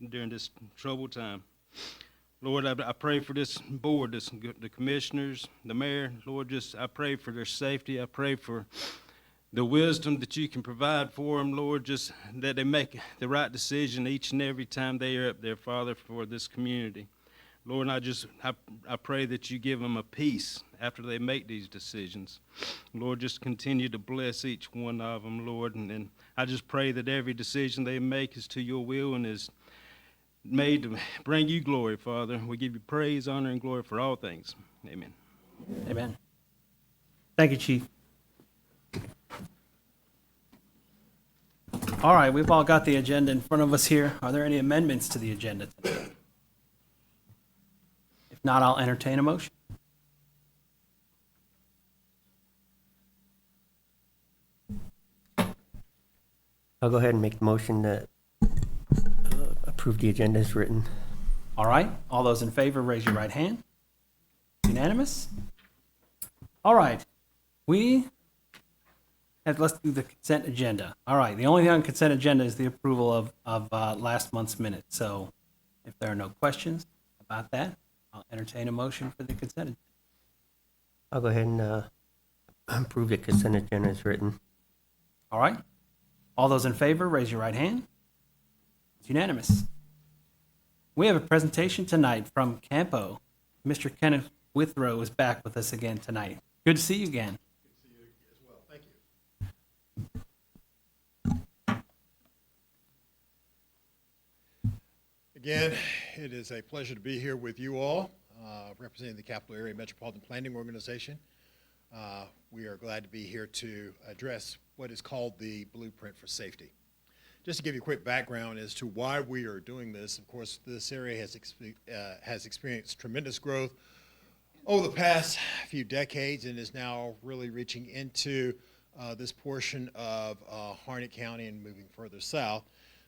during this troubled time. Lord, I pray for this board, the commissioners, the mayor. Lord, I pray for their safety. I pray for the wisdom that you can provide for them, Lord, just that they make the right decision each and every time they are up there, Father, for this community. Lord, I pray that you give them a peace after they make these decisions. Lord, just continue to bless each one of them, Lord, and I just pray that every decision they make is to your will and is made to bring you glory, Father. We give you praise, honor, and glory for all things. Amen. Amen. Thank you, Chief. All right, we've all got the agenda in front of us here. Are there any amendments to the agenda today? If not, I'll entertain a motion. I'll go ahead and make the motion to approve the agenda as written. All right, all those in favor, raise your right hand. Unanimous? All right, let's do the consent agenda. All right, the only thing on consent agenda is the approval of last month's minutes. So if there are no questions about that, I'll entertain a motion for the consent agenda. I'll go ahead and approve the consent agenda as written. All right, all those in favor, raise your right hand. It's unanimous. We have a presentation tonight from Campo. Mr. Kenneth Withrow is back with us again tonight. Good to see you again. Good to see you as well. Thank you. Again, it is a pleasure to be here with you all, representing the Capital Area Metropolitan Planning Organization. We are glad to be here to address what is called the Blueprint for Safety. Just to give you a quick background as to why we are doing this, of course, this area has experienced tremendous growth over the past few decades and is now really reaching into this portion of Harnett County and moving further south.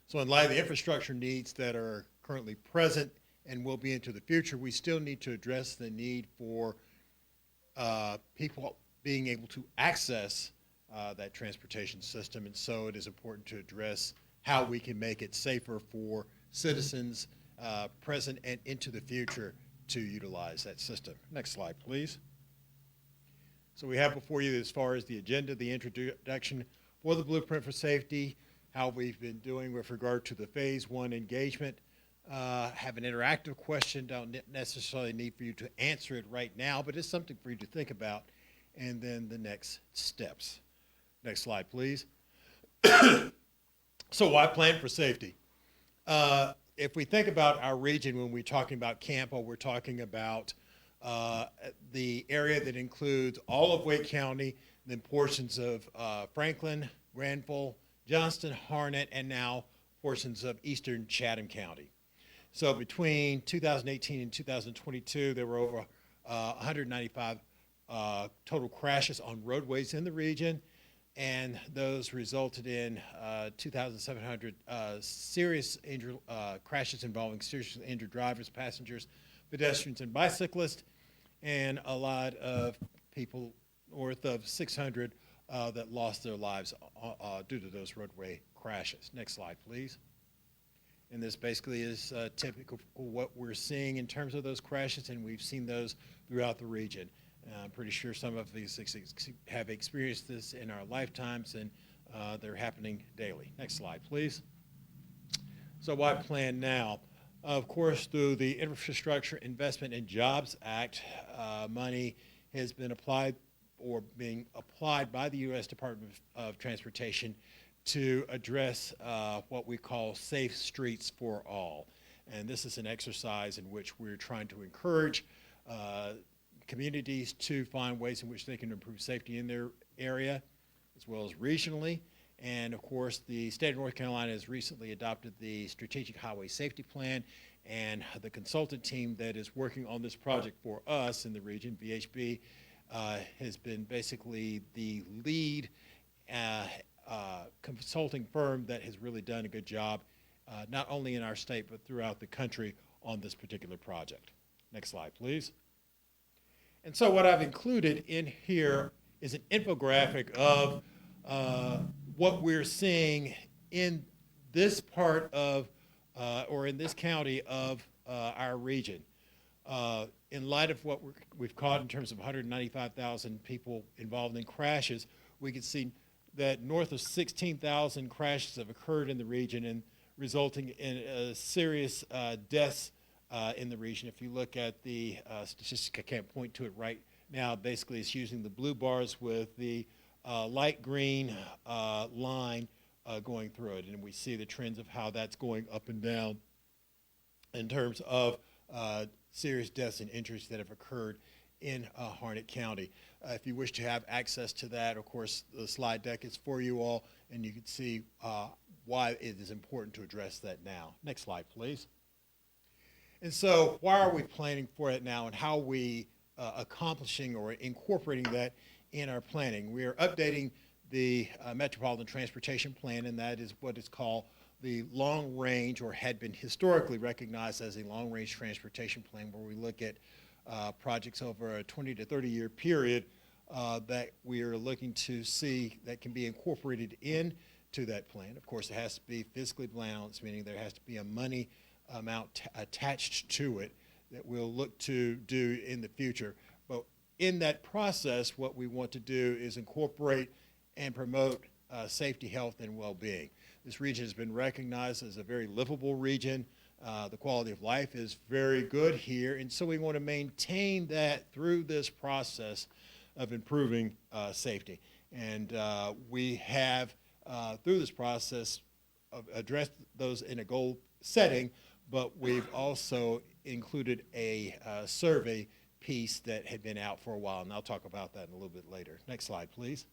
So in light of the infrastructure needs that are currently present and will be into the future, we still need to address the need for people being able to access that transportation system. And so it is important to address how we can make it safer for citizens present and into the future to utilize that system. Next slide, please. So we have before you, as far as the agenda, the introduction for the Blueprint for Safety, how we've been doing with regard to the Phase 1 engagement. Have an interactive question, don't necessarily need for you to answer it right now, but it's something for you to think about, and then the next steps. Next slide, please. So why plan for safety? If we think about our region, when we're talking about Campo, we're talking about the area that includes all of Wake County, then portions of Franklin, Granville, Johnston, Harnett, and now portions of eastern Chatham County. So between 2018 and 2022, there were over 195 total crashes on roadways in the region, and those resulted in 2,700 serious crashes involving seriously injured drivers, passengers, pedestrians, and bicyclists, and a lot of people, north of 600, that lost their lives due to those roadway crashes. Next slide, please. And this basically is typical of what we're seeing in terms of those crashes, and we've seen those throughout the region. I'm pretty sure some of these have experienced this in our lifetimes, and they're happening daily. Next slide, please. So why plan now? Of course, through the Infrastructure Investment and Jobs Act, money has been applied or being applied by the U.S. Department of Transportation to address what we call safe streets for all. And this is an exercise in which we're trying to encourage communities to find ways in which they can improve safety in their area, as well as regionally. And of course, the state of North Carolina has recently adopted the Strategic Highway Safety Plan, and the consultant team that is working on this project for us in the region, VHB, has been basically the lead consulting firm that has really done a good job, not only in our state, but throughout the country on this particular project. Next slide, please. And so what I've included in here is an infographic of what we're seeing in this part of or in this county of our region. In light of what we've caught in terms of 195,000 people involved in crashes, we can see that north of 16,000 crashes have occurred in the region and resulting in serious deaths in the region. If you look at the statistic, I can't point to it right now. Basically, it's using the blue bars with the light green line going through it, and we see the trends of how that's going up and down in terms of serious deaths and injuries that have occurred in Harnett County. If you wish to have access to that, of course, the slide deck is for you all, and you can see why it is important to address that now. Next slide, please. And so why are we planning for it now, and how are we accomplishing or incorporating that in our planning? We are updating the Metropolitan Transportation Plan, and that is what is called the long range, or had been historically recognized as a long range transportation plan, where we look at projects over a 20 to 30 year period that we are looking to see that can be incorporated into that plan. Of course, it has to be fiscally balanced, meaning there has to be a money amount attached to it that we'll look to do in the future. But in that process, what we want to do is incorporate and promote safety, health, and well-being. This region has been recognized as a very livable region. The quality of life is very good here, and so we want to maintain that through this process of improving safety. And we have, through this process, addressed those in a goal setting, but we've also included a survey piece that had been out for a while, and I'll talk about that in a little bit later. Next slide, please.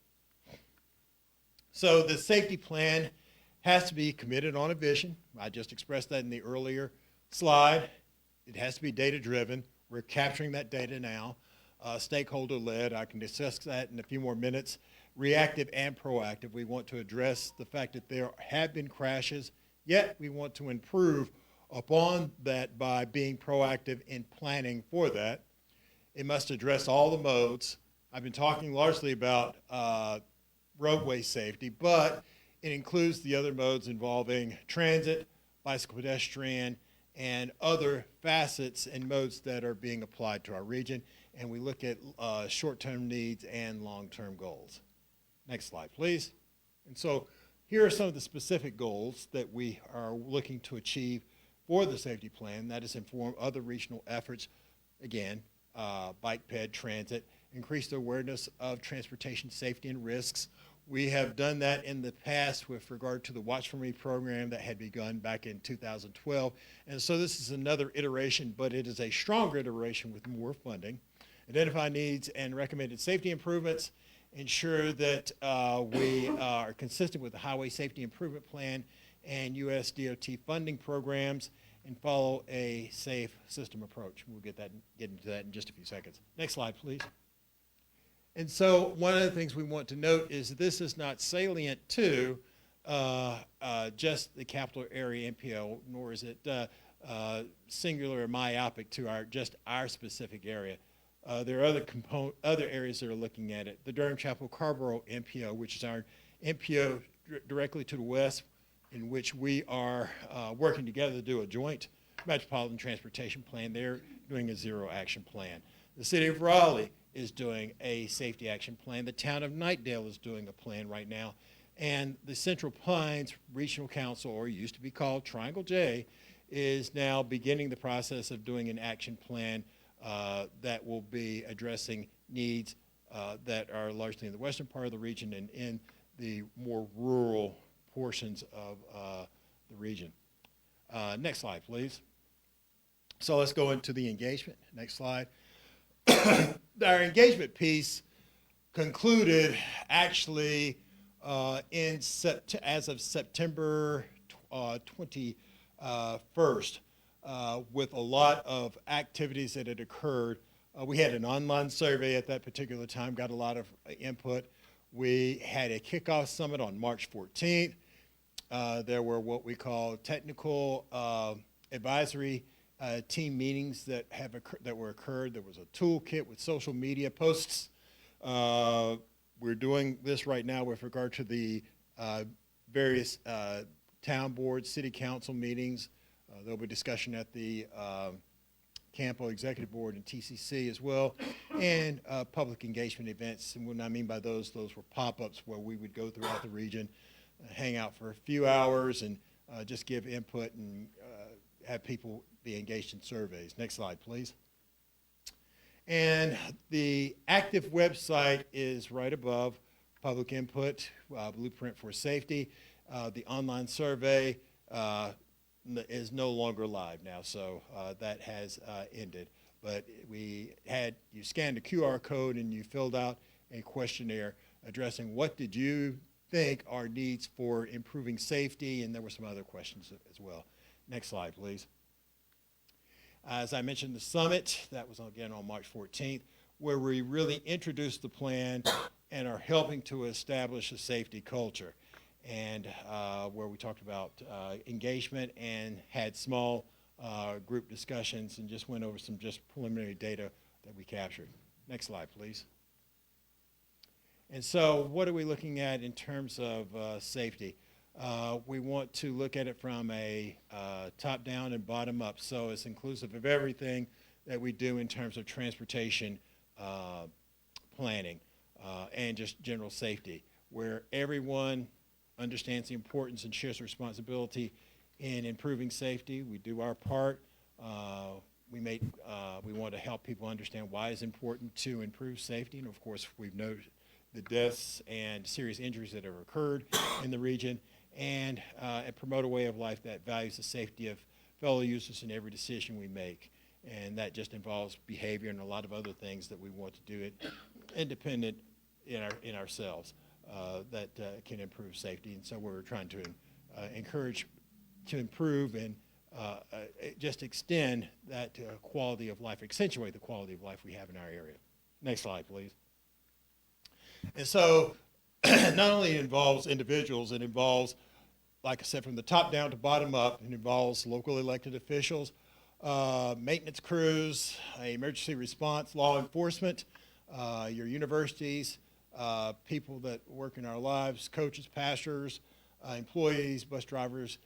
So the safety plan has to be committed on a vision. I just expressed that in the earlier slide. It has to be data-driven. We're capturing that data now. Stakeholder-led. I can discuss that in a few more minutes. Reactive and proactive. We want to address the fact that there have been crashes, yet we want to improve upon that by being proactive in planning for that. It must address all the modes. I've been talking largely about roadway safety, but it includes the other modes involving transit, bicycle pedestrian, and other facets and modes that are being applied to our region. And we look at short-term needs and long-term goals. Next slide, please. And so here are some of the specific goals that we are looking to achieve for the safety plan. That is inform other regional efforts, again, bike ped, transit, increase the awareness of transportation safety and risks. We have done that in the past with regard to the Watch For Me program that had begun back in 2012. And so this is another iteration, but it is a stronger iteration with more funding. Identify needs and recommended safety improvements. Ensure that we are consistent with the Highway Safety Improvement Plan and U.S. DOT funding programs, and follow a safe system approach. We'll get into that in just a few seconds. Next slide, please. And so one of the things we want to note is this is not salient to just the capital area MPO, nor is it singular or myopic to our specific area. There are other areas that are looking at it. The Durham Chapel Carborough MPO, which is our MPO directly to the west, in which we are working together to do a joint metropolitan transportation plan. They're doing a zero action plan. The city of Raleigh is doing a safety action plan. The town of Knightdale is doing a plan right now. And the Central Pines Regional Council, or used to be called Triangle J, is now beginning the process of doing an action plan that will be addressing needs that are largely in the western part of the region and in the more rural portions of the region. Next slide, please. So let's go into the engagement. Next slide. Our engagement piece concluded actually as of September 21st with a lot of activities that had occurred. We had an online survey at that particular time, got a lot of input. We had a kickoff summit on March 14th. There were what we call technical advisory team meetings that were occurred. There was a toolkit with social media posts. We're doing this right now with regard to the various town boards, city council meetings, There'll be discussion at the Campo Executive Board and TCC as well, and public engagement events. And what I mean by those were pop-ups where we would go throughout the region, hang out for a few hours, and just give input and have people be engaged in surveys. Next slide, please. And the active website is right above, public input, blueprint for safety. The online survey is no longer live now, so that has ended. But you scanned a QR code and you filled out a questionnaire addressing what did you think are needs for improving safety, and there were some other questions as well. Next slide, please. As I mentioned, the summit, that was again on March 14th, where we really introduced the plan and are helping to establish a safety culture, and where we talked about engagement and had small group discussions and just went over some just preliminary data that we captured. Next slide, please. And so what are we looking at in terms of safety? We want to look at it from a top-down and bottom-up, so it's inclusive of everything that we do in terms of transportation planning and just general safety, where everyone understands the importance and shares responsibility in improving safety. We do our part. We want to help people understand why it's important to improve safety, and of course, we've noted the deaths and serious injuries that have occurred in the region, and promote a way of life that values the safety of fellow users in every decision we make. And that just involves behavior and a lot of other things that we want to do it independent in ourselves that can improve safety. And so we're trying to encourage to improve and just extend that quality of life, accentuate the quality of life we have in our area. Next slide, please. And so not only involves individuals, it involves, like I said, from the top down to bottom up. It involves local elected officials, maintenance crews, emergency response, law enforcement, your universities, people that work in our lives, coaches, pastors, employees, bus drivers,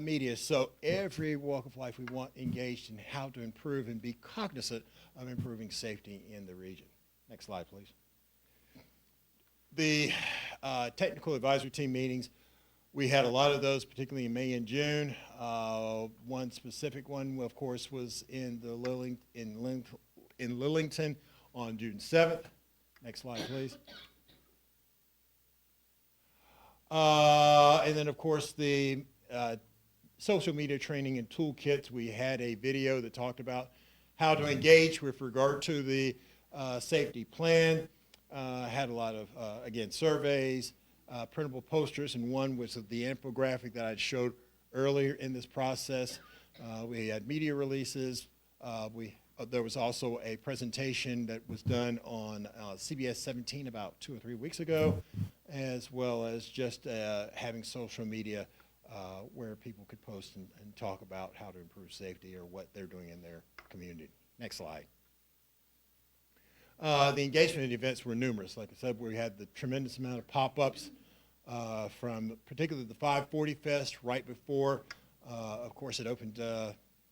media. So every walk of life we want engaged in how to improve and be cognizant of improving safety in the region. Next slide, please. The technical advisory team meetings, we had a lot of those, particularly in May and June. One specific one, of course, was in Lillington on June 7th. Next slide, please. And then, of course, the social media training and toolkits. We had a video that talked about how to engage with regard to the safety plan. Had a lot of, again, surveys, printable posters, and one was the infographic that I showed earlier in this process. We had media releases. There was also a presentation that was done on CBS 17 about 2 or 3 weeks ago, as well as just having social media where people could post and talk about how to improve safety or what they're doing in their community. Next slide. The engagement events were numerous. Like I said, we had the tremendous amount of pop-ups from particularly the 540 Fest right before. Of course, it opened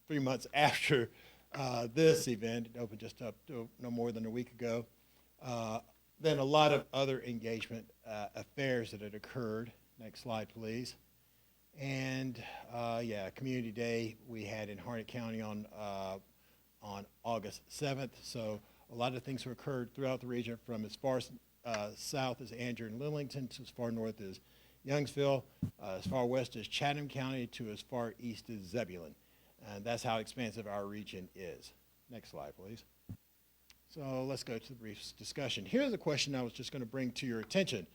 3 months after this event. It opened just up to no more than a week ago. Then a lot of other engagement affairs that had occurred. Next slide, please. And yeah, Community Day we had in Harnett County on August 7th. So a lot of things have occurred throughout the region, from as far south as Andrew and Lillington to as far north as Youngsville, as far west as Chatham County to as far east as Zebulon. And that's how expansive our region is. Next slide, please. So let's go to the brief discussion. Here's a question I was just going to bring to your attention.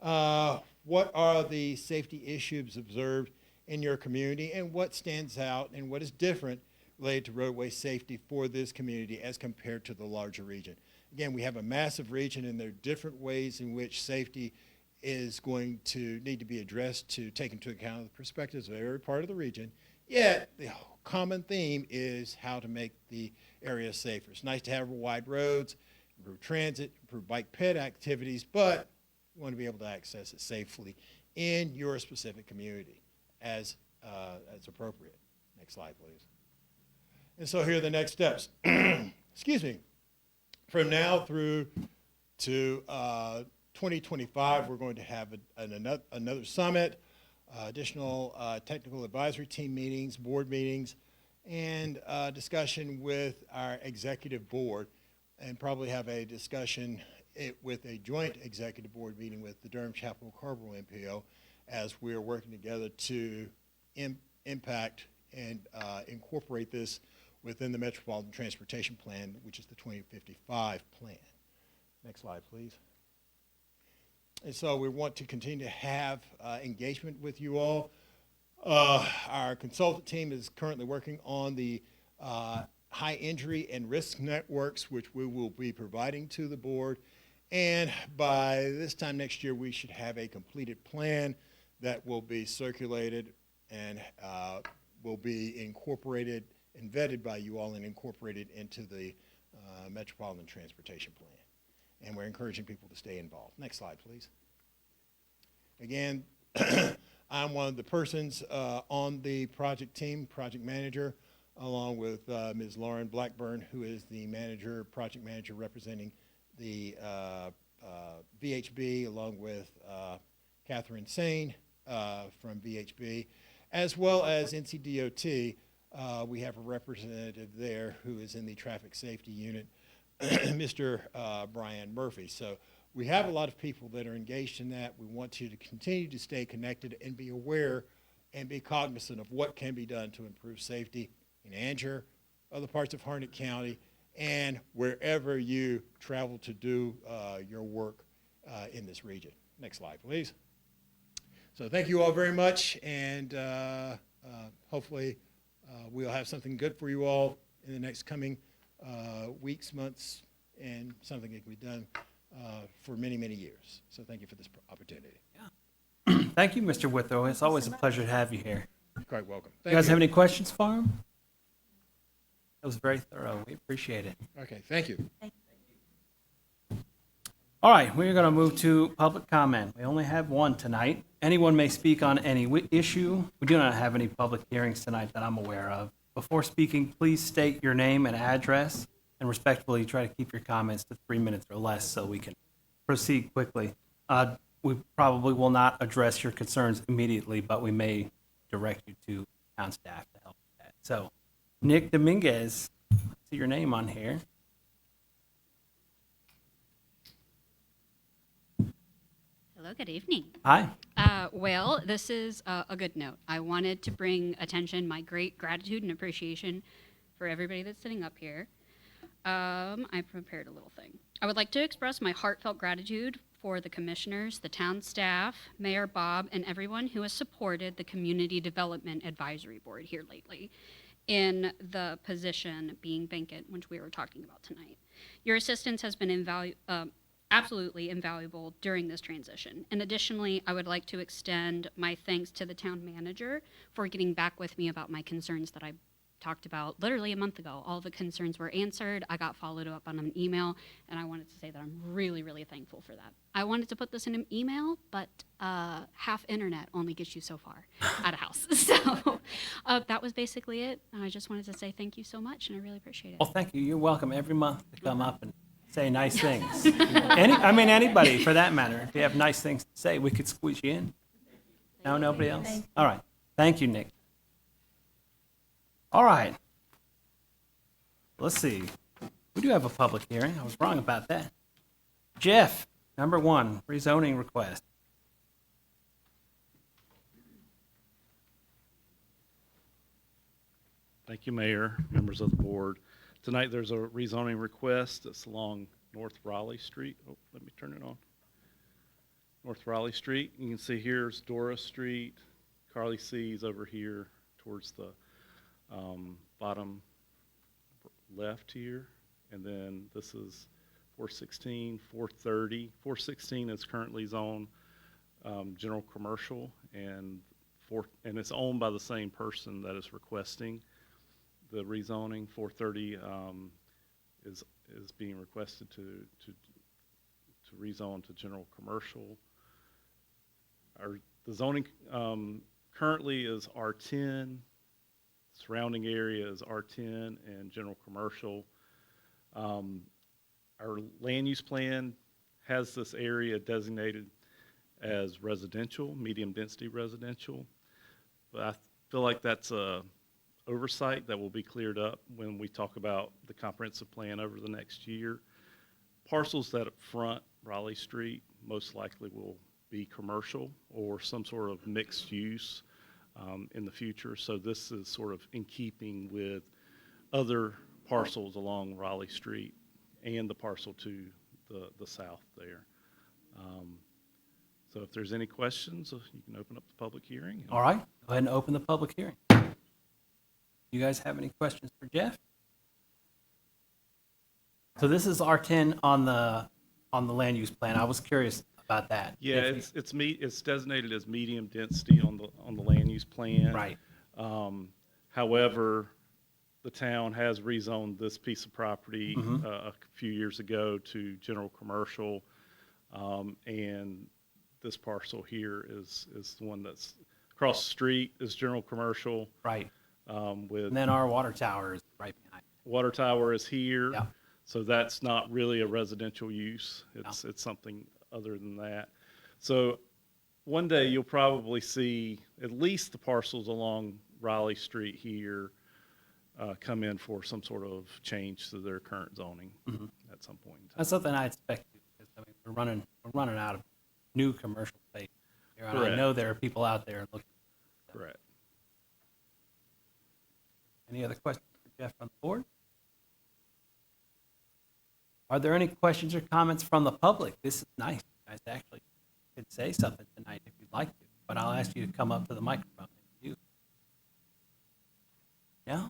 What are the safety issues observed in your community, and what stands out and what is different related to roadway safety for this community as compared to the larger region? Again, we have a massive region, and there are different ways in which safety is going to need to be addressed to take into account the perspectives of every part of the region. Yet, the common theme is how to make the area safer. It's nice to have wide roads, improve transit, improve bike ped activities, but you want to be able to access it safely in your specific community as appropriate. Next slide, please. And so here are the next steps. Excuse me. From now through to 2025, we're going to have another summit, additional technical advisory team meetings, board meetings, and discussion with our executive board, and probably have a discussion with a joint executive board meeting with the Durham Chapel Carville MPO as we're working together to impact and incorporate this within the Metropolitan Transportation Plan, which is the 2055 plan. Next slide, please. And so we want to continue to have engagement with you all. Our consultant team is currently working on the high injury and risk networks, which we will be providing to the board. And by this time next year, we should have a completed plan that will be circulated and will be incorporated and vetted by you all and incorporated into the Metropolitan Transportation Plan. And we're encouraging people to stay involved. Next slide, please. Again, I'm one of the persons on the project team, project manager, along with Ms. Lauren Blackburn, who is the manager, project manager representing the VHB, along with Catherine Sane from VHB, as well as NCDOT. We have a representative there who is in the traffic safety unit, Mr. Brian Murphy. So we have a lot of people that are engaged in that. We want you to continue to stay connected and be aware and be cognizant of what can be done to improve safety in Angier, other parts of Harnett County, and wherever you travel to do your work in this region. Next slide, please. So thank you all very much, and hopefully we'll have something good for you all in the next coming weeks, months, and something that can be done for many, many years. So thank you for this opportunity. Thank you, Mr. Withrow. It's always a pleasure to have you here. Quite welcome. You guys have any questions for him? That was very thorough. We appreciate it. Okay, thank you. All right, we're going to move to public comment. We only have one tonight. Anyone may speak on any issue. We do not have any public hearings tonight that I'm aware of. Before speaking, please state your name and address, and respectfully try to keep your comments to 3 minutes or less so we can proceed quickly. We probably will not address your concerns immediately, but we may direct you to town staff to help with that. So, Nick Dominguez, I see your name on here. Hello, good evening. Hi. Well, this is a good note. I wanted to bring attention my great gratitude and appreciation for everybody that's sitting up here. I prepared a little thing. I would like to express my heartfelt gratitude for the commissioners, the town staff, Mayor Bob, and everyone who has supported the Community Development Advisory Board here lately in the position being vacant, which we were talking about tonight. Your assistance has been absolutely invaluable during this transition. And additionally, I would like to extend my thanks to the town manager for getting back with me about my concerns that I talked about literally a month ago. All the concerns were answered. I got followed up on an email, and I wanted to say that I'm really, really thankful for that. I wanted to put this in an email, but half internet only gets you so far at a house. So that was basically it. I just wanted to say thank you so much, and I really appreciate it. Well, thank you. You're welcome every month to come up and say nice things. Anybody for that matter. If you have nice things to say, we could squeeze you in. No, nobody else? All right. Thank you, Nick. All right. Let's see. We do have a public hearing. I was wrong about that. Jeff, number 1, rezoning request. Thank you, Mayor, members of the board. Tonight, there's a rezoning request that's along North Raleigh Street. Oh, let me turn it on. North Raleigh Street. You can see here's Dora Street. Carly C's over here towards the bottom left here. And then this is 416, 430. 416 is currently zoned general commercial, and it's owned by the same person that is requesting the rezoning. 430 is being requested to rezone to general commercial. The zoning currently is R10, surrounding area is R10 and general commercial. Our land use plan has this area designated as residential, medium density residential. But I feel like that's a oversight that will be cleared up when we talk about the comprehensive plan over the next year. Parcels that front Raleigh Street most likely will be commercial or some sort of mixed use in the future. So this is sort of in keeping with other parcels along Raleigh Street and the parcel to the south there. So if there's any questions, you can open up the public hearing. All right, go ahead and open the public hearing. You guys have any questions for Jeff? So this is R10 on the land use plan. I was curious about that. Yeah, If you- it's designated as medium density on the land use plan. Right. However, the town has rezoned this piece of property a few years ago to general commercial, and this parcel here is the one that's across the street is general commercial. Right. With And then our water tower is right behind. water tower is here. Yeah. So that's not really a residential use. It's something other than that. So one day you'll probably see at least the parcels along Raleigh Street here come in for some sort of change to their current zoning at some point in time. That's something I expected, because I mean, we're running out of new commercial space here. And I Correct. know there are people out there looking. Correct. Any other questions for Jeff on the board? Are there any questions or comments from the public? This is nice. You guys actually could say something tonight if you'd like to, but I'll ask you to come up to the microphone if you do. Yeah?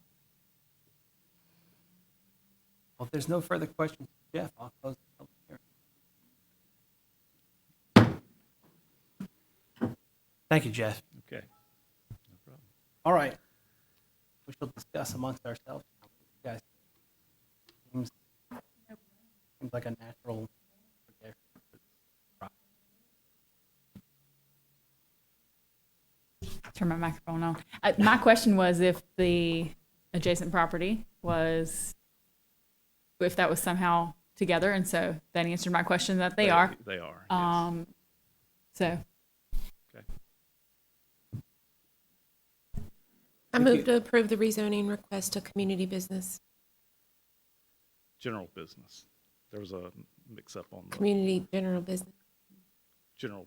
Well, if there's no further questions for Jeff, I'll close the public hearing. Thank you, Jeff. Okay. No problem. All right. We shall discuss amongst ourselves. You guys, seems like a natural progression. Turn my microphone on. My question was if the adjacent property was, if that was somehow together, and so that answered my question that they are. They are. Yes. So Okay. I move to approve the rezoning request to community business, General business. There was a mix-up on the community general business, general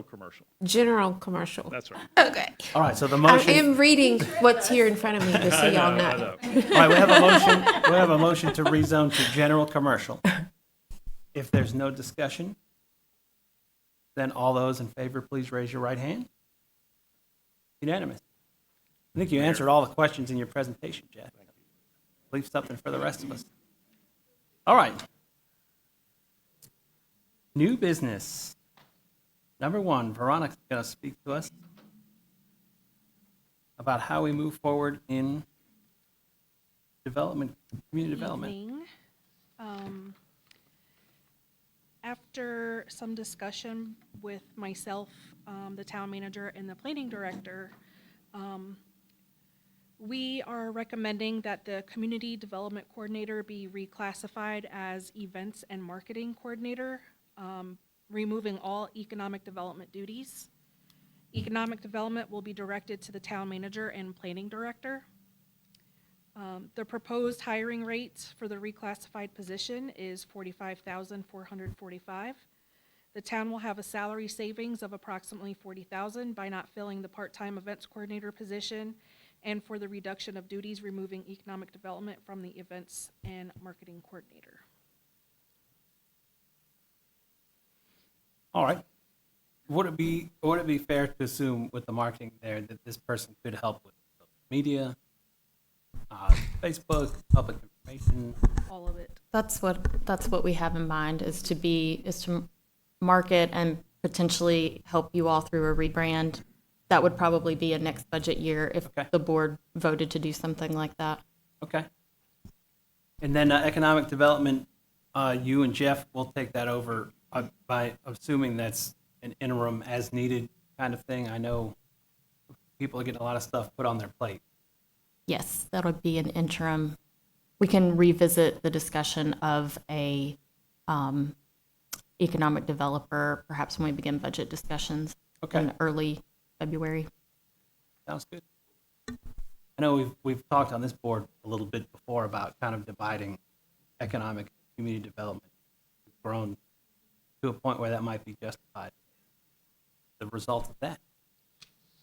commercial. general commercial. That's right. Okay. All right, so the I motion. am reading what's here in front of me, just so y'all know. I know. All right, we have a motion. We have a motion to rezone to general commercial. If there's no discussion, then all those in favor, please raise your right hand. Unanimous. I think you answered all the questions in your presentation, Jeff. Leave something for the rest of us. All right. New business. Number one, Veronica's going to speak to us about how we move forward in development, community development. Evening. After some discussion with myself, the town manager, and the planning director, we are recommending that the community development coordinator be reclassified as events and marketing coordinator, removing all economic development duties. Economic development will be directed to the town manager and planning director. The proposed hiring rate for the reclassified position is $45,445. The town will have a salary savings of approximately $40,000 by not filling the part-time events coordinator position, and for the reduction of duties, removing economic development from the events and marketing coordinator. All right. Would it be fair to assume with the marketing there that this person could help with social media, Facebook, public information? All of it. That's what we have in mind, is to market and potentially help you all through a rebrand. That would probably be a next budget year if Okay. the board voted to do something like that. Okay. And then economic development, you and Jeff will take that over by assuming that's an interim as needed kind of thing. I know people are getting a lot of stuff put on their plate. Yes, that'll be an interim. We can revisit the discussion of a economic developer, perhaps when we begin budget discussions Okay. in early February. Sounds good. I know we've talked on this board a little bit before about kind of dividing economic and community development. We've grown to a point where that might be justified. The result of that.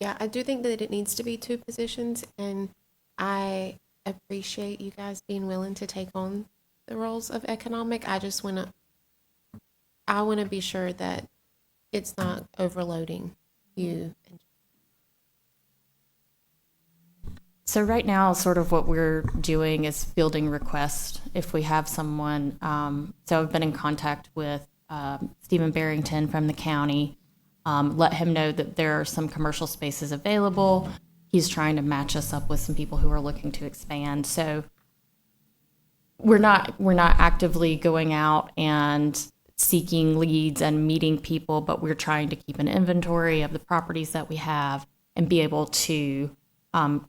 Yeah, I do think that it needs to be two positions, and I appreciate you guys being willing to take on the roles of economic. I want to be sure that it's not overloading you. So right now, sort of what we're doing is fielding requests if we have someone. So I've been in contact with Stephen Barrington from the county, let him know that there are some commercial spaces available. He's trying to match us up with some people who are looking to expand. So we're not actively going out and seeking leads and meeting people, but we're trying to keep an inventory of the properties that we have and be able to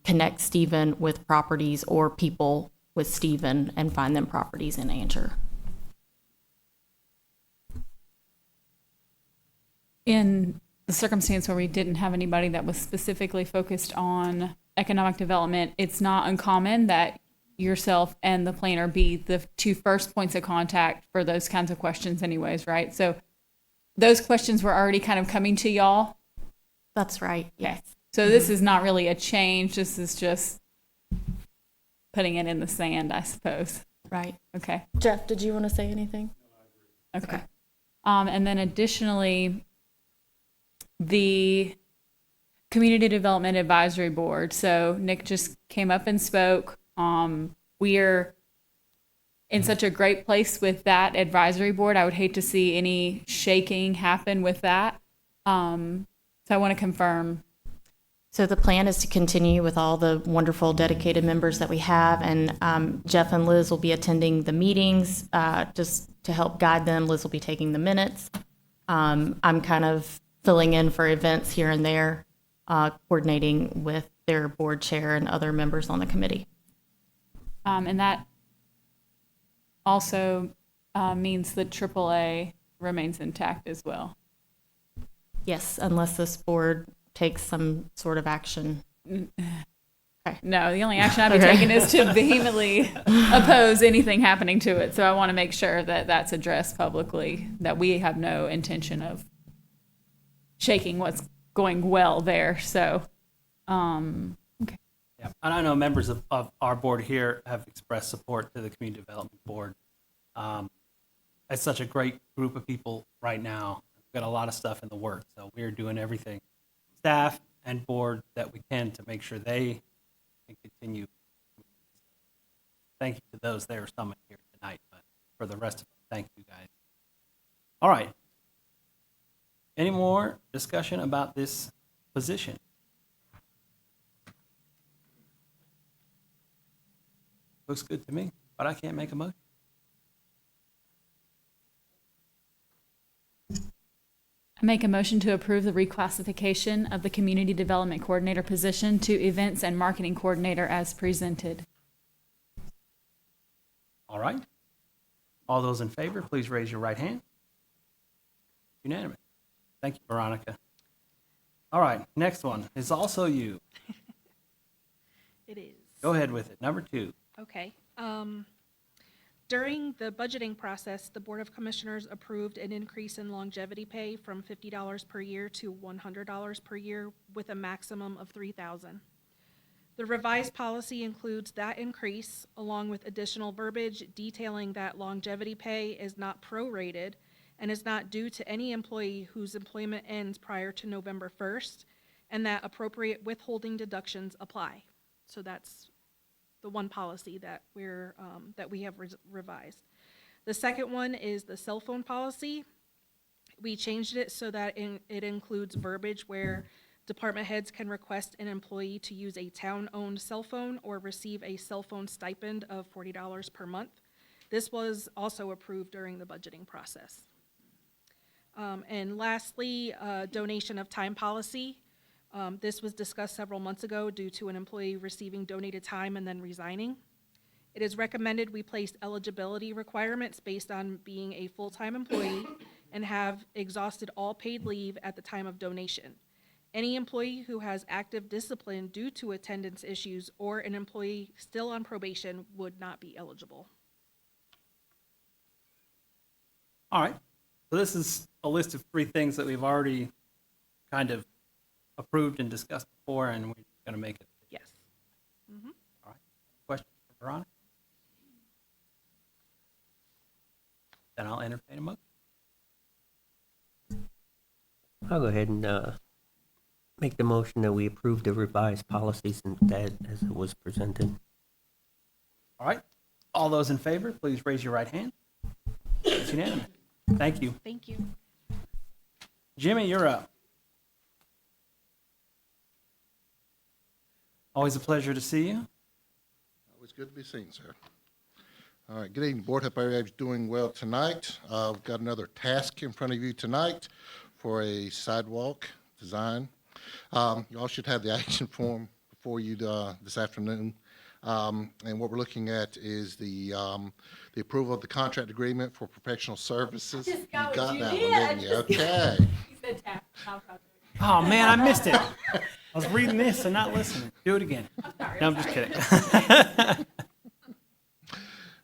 connect Stephen with properties or people with Stephen and find them properties in Angier. In the circumstance where we didn't have anybody that was specifically focused on economic development, it's not uncommon that yourself and the planner be the two first points of contact for those kinds of questions anyways, right? So those questions were already kind of coming to y'all. That's right. Okay. So this is not really a change. This is just putting it in the sand, I suppose. Right. Okay. Jeff, did you want to say anything? Okay. And then additionally, the Community Development Advisory Board. So Nick just came up and spoke. We're in such a great place with that advisory board. I would hate to see any shaking happen with that. So I want to confirm. So the plan is to continue with all the wonderful dedicated members that we have, and Jeff and Liz will be attending the meetings just to help guide them. Liz will be taking the minutes. I'm kind of filling in for events here and there, coordinating with their board chair and other members on the committee. And that also means that AAA remains intact as well. Yes, unless this board takes some sort of action. No, the only action I'd be taking is to vehemently oppose anything happening to it. So I want to make sure that that's addressed publicly, that we have no intention of shaking what's going well there. So, okay. Yeah, and I know members of our board here have expressed support to the Community Development Board. It's such a great group of people right now. We've got a lot of stuff in the works, so we're doing everything, staff and board, that we can to make sure they can continue. Thank you to those. There are some here tonight, but for the rest of them, thank you guys. All right. Any more discussion about this position? Looks good to me, but I can't make a motion. I make a motion to approve the reclassification of the Community Development Coordinator position to Events and Marketing Coordinator as presented. All right. All those in favor, please raise your right hand. Unanimous. Thank you, Veronica. All right, next one is also you. It is. Go ahead with it. Number 2. Okay. During the budgeting process, the Board of Commissioners approved an increase in longevity pay from $50 per year to $100 per year with a maximum of $3,000. The revised policy includes that increase along with additional verbiage detailing that longevity pay is not prorated and is not due to any employee whose employment ends prior to November 1st, and that appropriate withholding deductions apply. So that's the one policy that we have revised. The second one is the cell phone policy. We changed it so that it includes verbiage where department heads can request an employee to use a town-owned cell phone or receive a cell phone stipend of $40 per month. This was also approved during the budgeting process. And lastly, donation of time policy. This was discussed several months ago due to an employee receiving donated time and then resigning. It is recommended we place eligibility requirements based on being a full-time employee and have exhausted all paid leave at the time of donation. Any employee who has active discipline due to attendance issues or an employee still on probation would not be eligible. All right. So this is a list of 3 things that we've already kind of approved and discussed before, and we're going to make it. Yes. All right. Question for Veronica? Then I'll entertain a motion. I'll go ahead and make the motion that we approve the revised policies instead as it was presented. All right. All those in favor, please raise your right hand. It's unanimous. Thank you. Thank you. Jimmy, you're up. Always a pleasure to see you. Always good to be seen, sir. All right, good evening, Board. Hope everybody's doing well tonight. We've got another task in front of you tonight for a sidewalk design. You all should have the action form before you this afternoon. And what we're looking at is the approval of the contract agreement for professional services. You got that one, didn't you? Okay. Oh, man, I missed it. I was reading this and not listening. Do it again. No, I'm just kidding.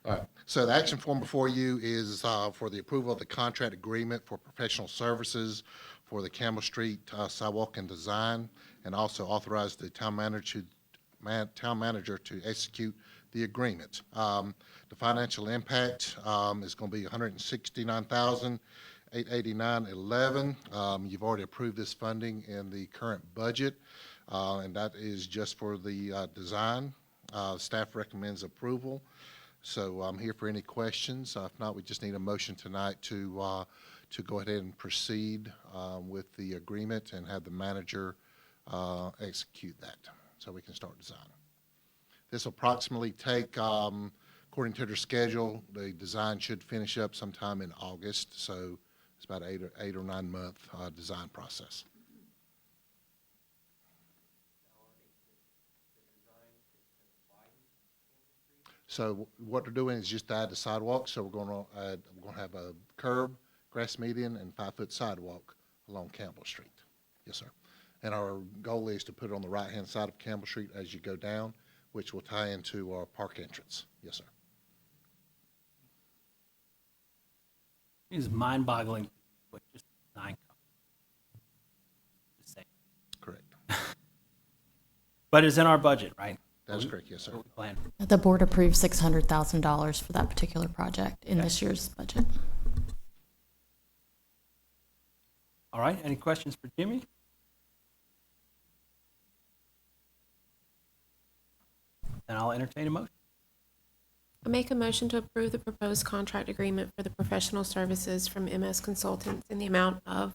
All right, so the action form before you is for the approval of the contract agreement for professional services for the Campbell Street sidewalk and design, and also authorize the town manager to execute the agreement. The financial impact is going to be $169,889.11. You've already approved this funding in the current budget, and that is just for the design. Staff recommends approval. So I'm here for any questions. If not, we just need a motion tonight to go ahead and proceed with the agreement and have the manager execute that so we can start design. This will approximately take, according to their schedule, the design should finish up sometime in August. So it's about an 8 or 9 month design process. So what they're doing is just add the sidewalk. So we're going to have a curb, grass median, and 5-foot sidewalk along Campbell Street. Yes, sir. And our goal is to put it on the right-hand side of Campbell Street as you go down, which will tie into our park entrance. Yes, sir. It is mind-boggling what just design costs. Just saying. Correct. But it's in our budget, right? That is correct. Yes, sir. What we plan. The board approved $600,000 for that particular project in this year's budget. All right. Any questions for Jimmy? Then I'll entertain a motion. I make a motion to approve the proposed contract agreement for the professional services from MS Consultants in the amount of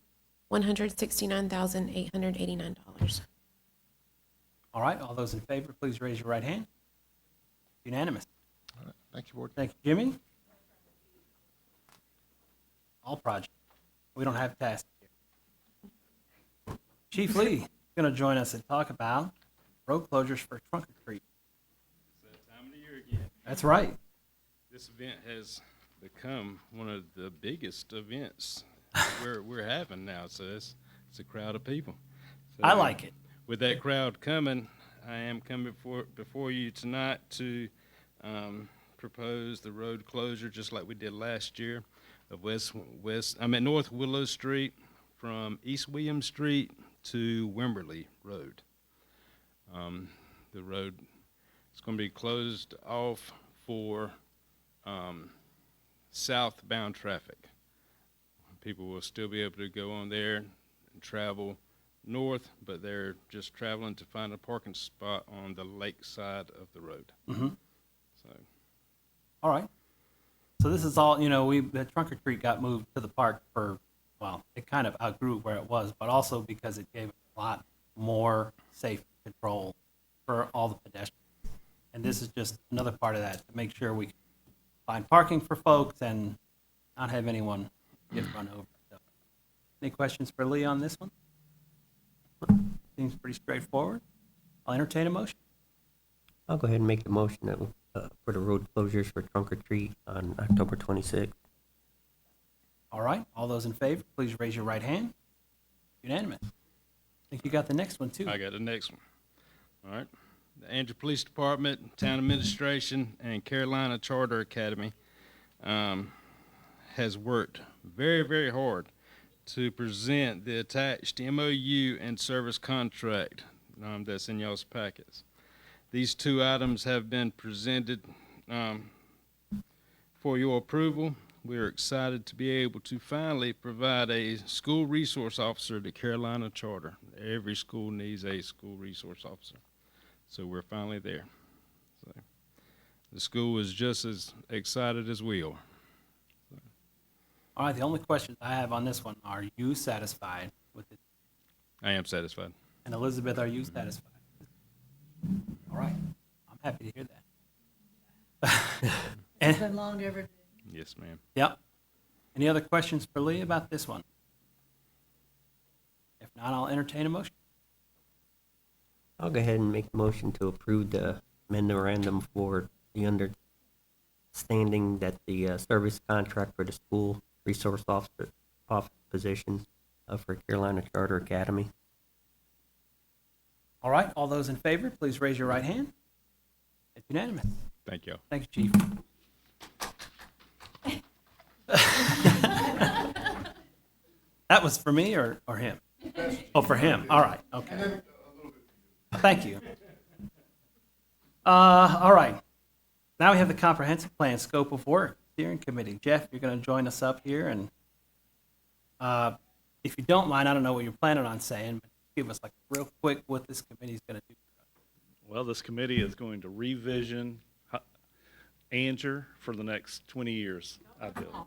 $169,889. All right. All those in favor, please raise your right hand. Unanimous. All right. Thank you, Board. Thank you, Jimmy. All projects. We don't have tasks here. Chief Lee is going to join us and talk about road closures for Trunk or Treat. It's that time of the year again. That's right. This event has become one of the biggest events we're having now. So it's a crowd of people. So I like it. with that crowd coming, I am coming before you tonight to propose the road closure, just like we did last year, of North Willow Street from East William Street to Wimberley Road. The road is going to be closed off for southbound traffic. People will still be able to go on there and travel north, but they're just traveling to find a parking spot on the lake side of the road. Mm-hmm. So, All right. So this is all, the Trunk or Treat got moved to the park it kind of outgrew where it was, but also because it gave a lot more safe control for all the pedestrians. And this is just another part of that, to make sure we can find parking for folks and not have anyone get run over. So, any questions for Lee on this one? Seems pretty straightforward. I'll entertain a motion. I'll go ahead and make the motion that, for the road closures for trunk or treat on October 26th. All right, all those in favor, please raise your right hand. Unanimous. I think you got the next one, too. I got the next one. All right. The Andrew Police Department, Town Administration, and Carolina Charter Academy has worked very, very hard to present the attached MOU and service contract that's in y'all's packets. These two items have been presented for your approval. We are excited to be able to finally provide a school resource officer to Carolina Charter. Every school needs a school resource officer. So we're finally there. So the school is just as excited as we are. All right, the only questions I have on this one, are you satisfied with it? I am satisfied. And Elizabeth, are you satisfied? All right, I'm happy to hear that. And, Been long overdue. Yes, ma'am. yep. Any other questions for Lee about this one? If not, I'll entertain a motion. I'll go ahead and make the motion to approve the memorandum for the understanding that the service contract for the school resource officer position for Carolina Charter Academy. All right, all those in favor, please raise your right hand. It's unanimous. Thank you. Thank you, Chief. That was for me or him? Oh, for him. All right, okay. Thank you. All right. Now we have the comprehensive plan scope of work steering committee. Jeff, you're going to join us up here, and if you don't mind, I don't know what you're planning on saying, but give us like real quick what this committee is going to do. Well, this committee is going to revision Anger for the next 20 years, I feel.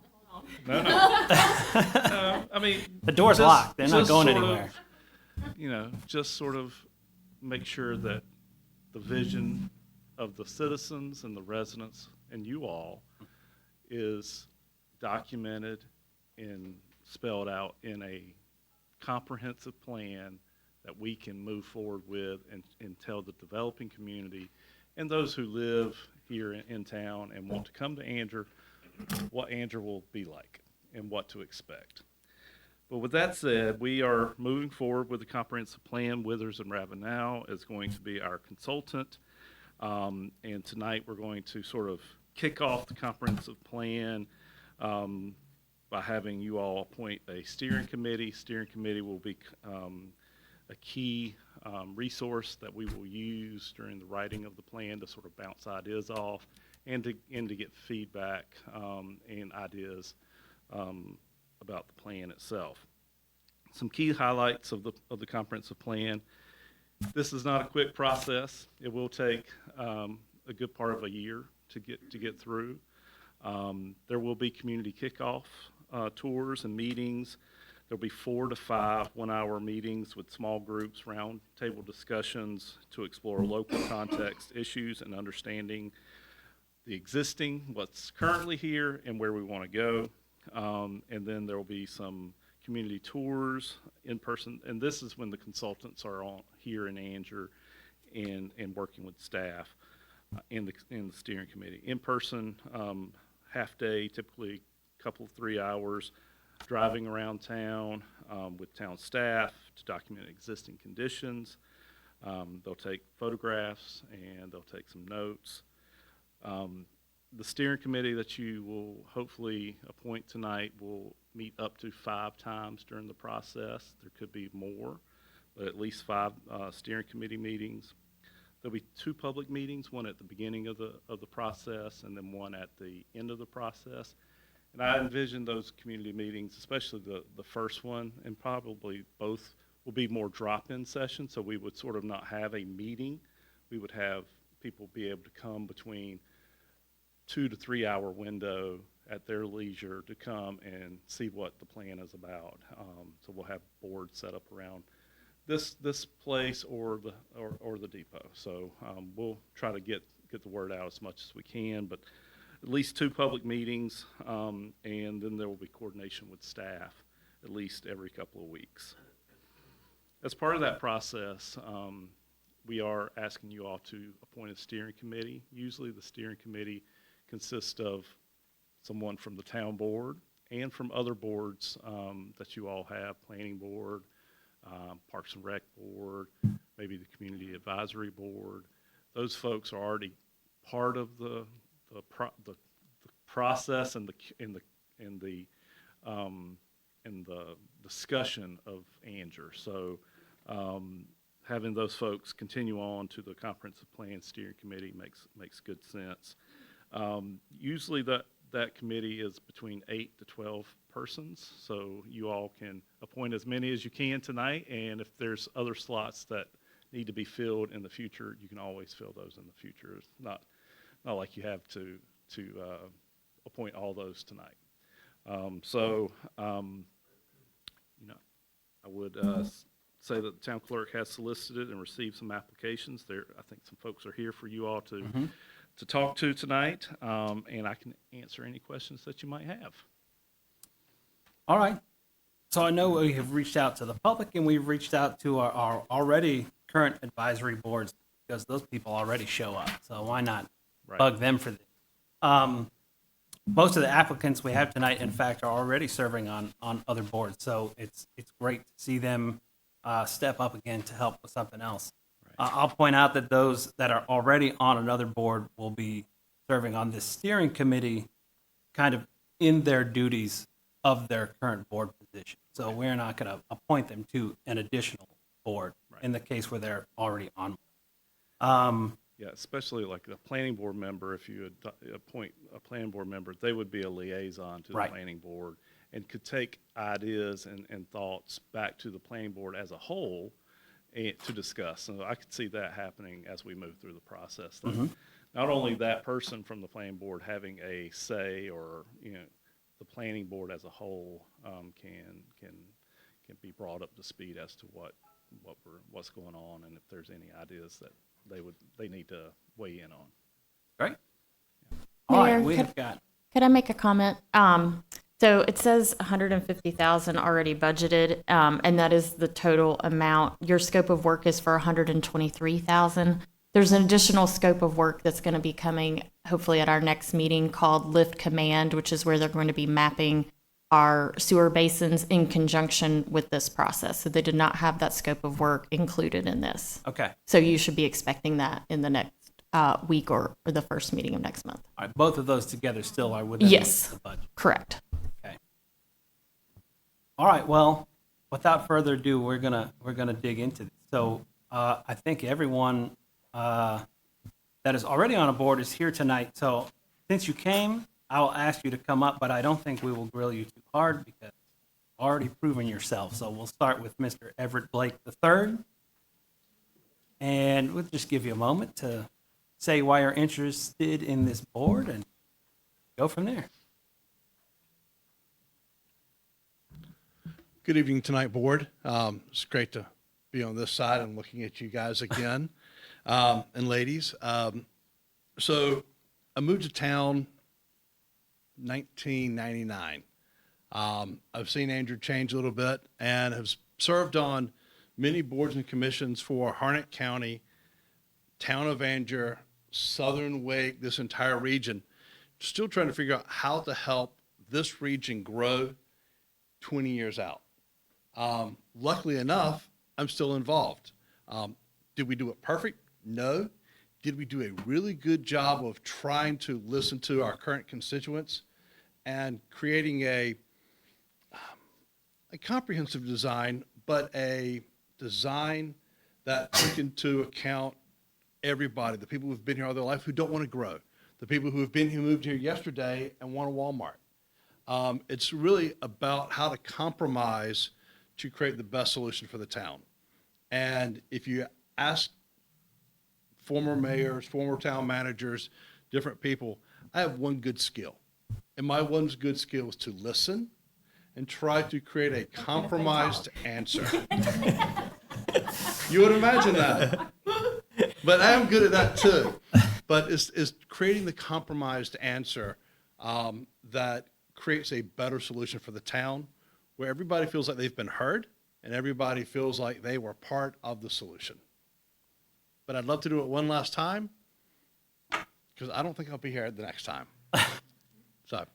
No. No, I mean. The door's just- locked. They're not just going sort of, anywhere. Just sort of make sure that the vision of the citizens and the residents and you all is documented and spelled out in a comprehensive plan that we can move forward with and tell the developing community and those who live here in town and want to come to Anger what Anger will be like and what to expect. But with that said, we are moving forward with the comprehensive plan. Withers and Ravenel is going to be our consultant. And tonight we're going to sort of kick off the comprehensive plan by having you all appoint a steering committee. Steering committee will be a key resource that we will use during the writing of the plan to sort of bounce ideas off and to get feedback and ideas about the plan itself. Some key highlights of the comprehensive plan. This is not a quick process. It will take a good part of a year to get through. There will be community kickoff tours and meetings. There'll be 4 to 5 one-hour meetings with small groups, round table discussions to explore local context issues and understanding the existing, what's currently here, and where we want to go. And then there will be some community tours in person, and this is when the consultants are on here in Anger and working with staff in the steering committee. In person, half day, typically a couple of 3 hours, driving around town with town staff to document existing conditions. They'll take photographs and they'll take some notes. The steering committee that you will hopefully appoint tonight will meet up to 5 times during the process. There could be more, but at least 5 steering committee meetings. There'll be 2 public meetings, one at the beginning of the process and then one at the end of the process. And I envision those community meetings, especially the first one, and probably both will be more drop-in sessions, so we would sort of not have a meeting. We would have people be able to come between 2 to 3 hour window at their leisure to come and see what the plan is about. So we'll have boards set up around this place or the depot. So we'll try to get the word out as much as we can, but at least 2 public meetings, and then there will be coordination with staff at least every couple of weeks. As part of that process, we are asking you all to appoint a steering committee. Usually the steering committee consists of someone from the town board and from other boards that you all have, planning board, Parks and Rec board, maybe the community advisory board. Those folks are already part of the process and the discussion of Anger. So having those folks continue on to the comprehensive plan steering committee makes good sense. Usually that committee is between 8 to 12 persons, so you all can appoint as many as you can tonight, and if there's other slots that need to be filled in the future, you can always fill those in the future. It's not like you have to appoint all those tonight. I would say that the town clerk has solicited and received some applications. I think some folks are here for you all to talk to tonight, and I can answer any questions that you might have. All right. So I know we have reached out to the public and we've reached out to our already current advisory boards because those people already show up. So why not bug them for this? Most of the applicants we have tonight, in fact, are already serving on other boards. So it's great to see them step up again to help with something else. I'll point out that those that are already on another board will be serving on this steering committee kind of in their duties of their current board position. So we're not going to appoint them to an additional board in the case where they're already on one. Yeah, especially like a planning board member, if you appoint a planning board member, they would be a liaison to the planning board and could take ideas and thoughts back to the planning board as a whole to discuss. So I could see that happening as we move through the process. Not only that person from the planning board having a say, or the planning board as a whole can be brought up to speed as to what's going on, and if there's any ideas that they need to weigh in on. Great. All Mayor, right, we have got. Could I make a comment? So it says 150,000 already budgeted, and that is the total amount. Your scope of work is for 123,000. There's an additional scope of work that's going to be coming hopefully at our next meeting called Lift Command, which is where they're going to be mapping our sewer basins in conjunction with this process. So they did not have that scope of work included in this. Okay. So you should be expecting that in the next week or the first meeting of next month. All right, both of those together still are within the budget. Correct. Okay. All right. Well, without further ado, we're gonna dig into this. So I think everyone that is already on a board is here tonight. So since you came, I will ask you to come up, but I don't think we will grill you too hard because you've already proven yourself. So we'll start with Mr. Everett Blake III, and we'll just give you a moment to say why you're interested in this board and go from there. Good evening tonight, board. It's great to be on this side and looking at you guys again, and ladies. So I moved to town 1999. I've seen Andrew change a little bit and have served on many boards and commissions for Harnett County, Town of Anger, Southern Wake, this entire region. Still trying to figure out how to help this region grow 20 years out. Luckily enough, I'm still involved. Did we do it perfect? No. Did we do a really good job of trying to listen to our current constituents and creating a comprehensive design, but a design that took into account everybody, the people who've been here all their life who don't want to grow, the people who moved here yesterday and want a Walmart. It's really about how to compromise to create the best solution for the town. And if you ask former mayors, former town managers, different people, I have one good skill. And my one good skill is to listen and try to create a compromised answer. You would imagine that. But I am good at that too. But it's creating the compromised answer that creates a better solution for the town, where everybody feels like they've been heard, and everybody feels like they were part of the solution. But I'd love to do it one last time, because I don't think I'll be here the next time. So,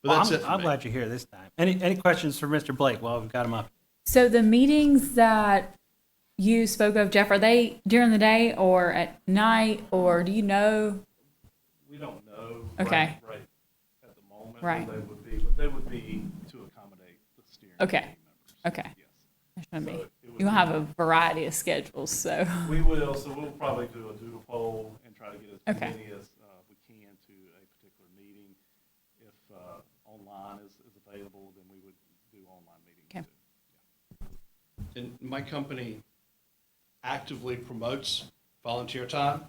but Well, that's I'm, it for I'm me. glad you're here this time. Any questions for Mr. Blake? Well, we've got him up. So the meetings that you spoke of, Jeff, are they during the day or at night, or do you know? We don't know. Okay. Right at the moment. Right. Who they would be, but they would be to accommodate the steering Okay. committee members. Okay. Yes. There's gonna be. So it would You'll be- have a variety of schedules, so. We will, so we'll probably do a doodle poll and try to get as Okay. many as we can to a particular meeting. If online is available, then we would do online meetings Okay. too. And my company actively promotes volunteer time.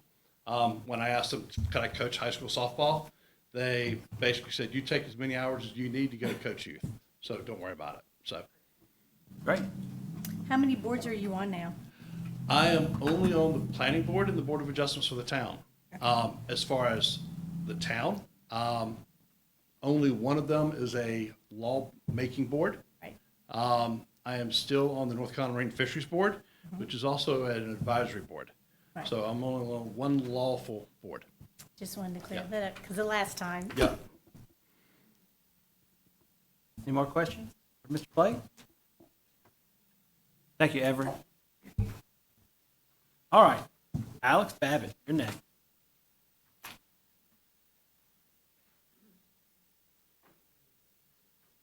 When I asked them, could I coach high school softball? They basically said, you take as many hours as you need to go to coach youth. So don't worry about it. So Great. How many boards are you on now? I am only on the planning board and the board of adjustments for the town. As far as the town, only one of them is a law-making board. Right. I am still on the North Carolina Marine Fisheries Board, which is also an advisory board. Right. So I'm only on one lawful board. Just wanted to clear Yeah. that up, because the last time. Yeah. Any more questions for Mr. Blake? Thank you, Everett. All right, Alex Babbitt, you're next.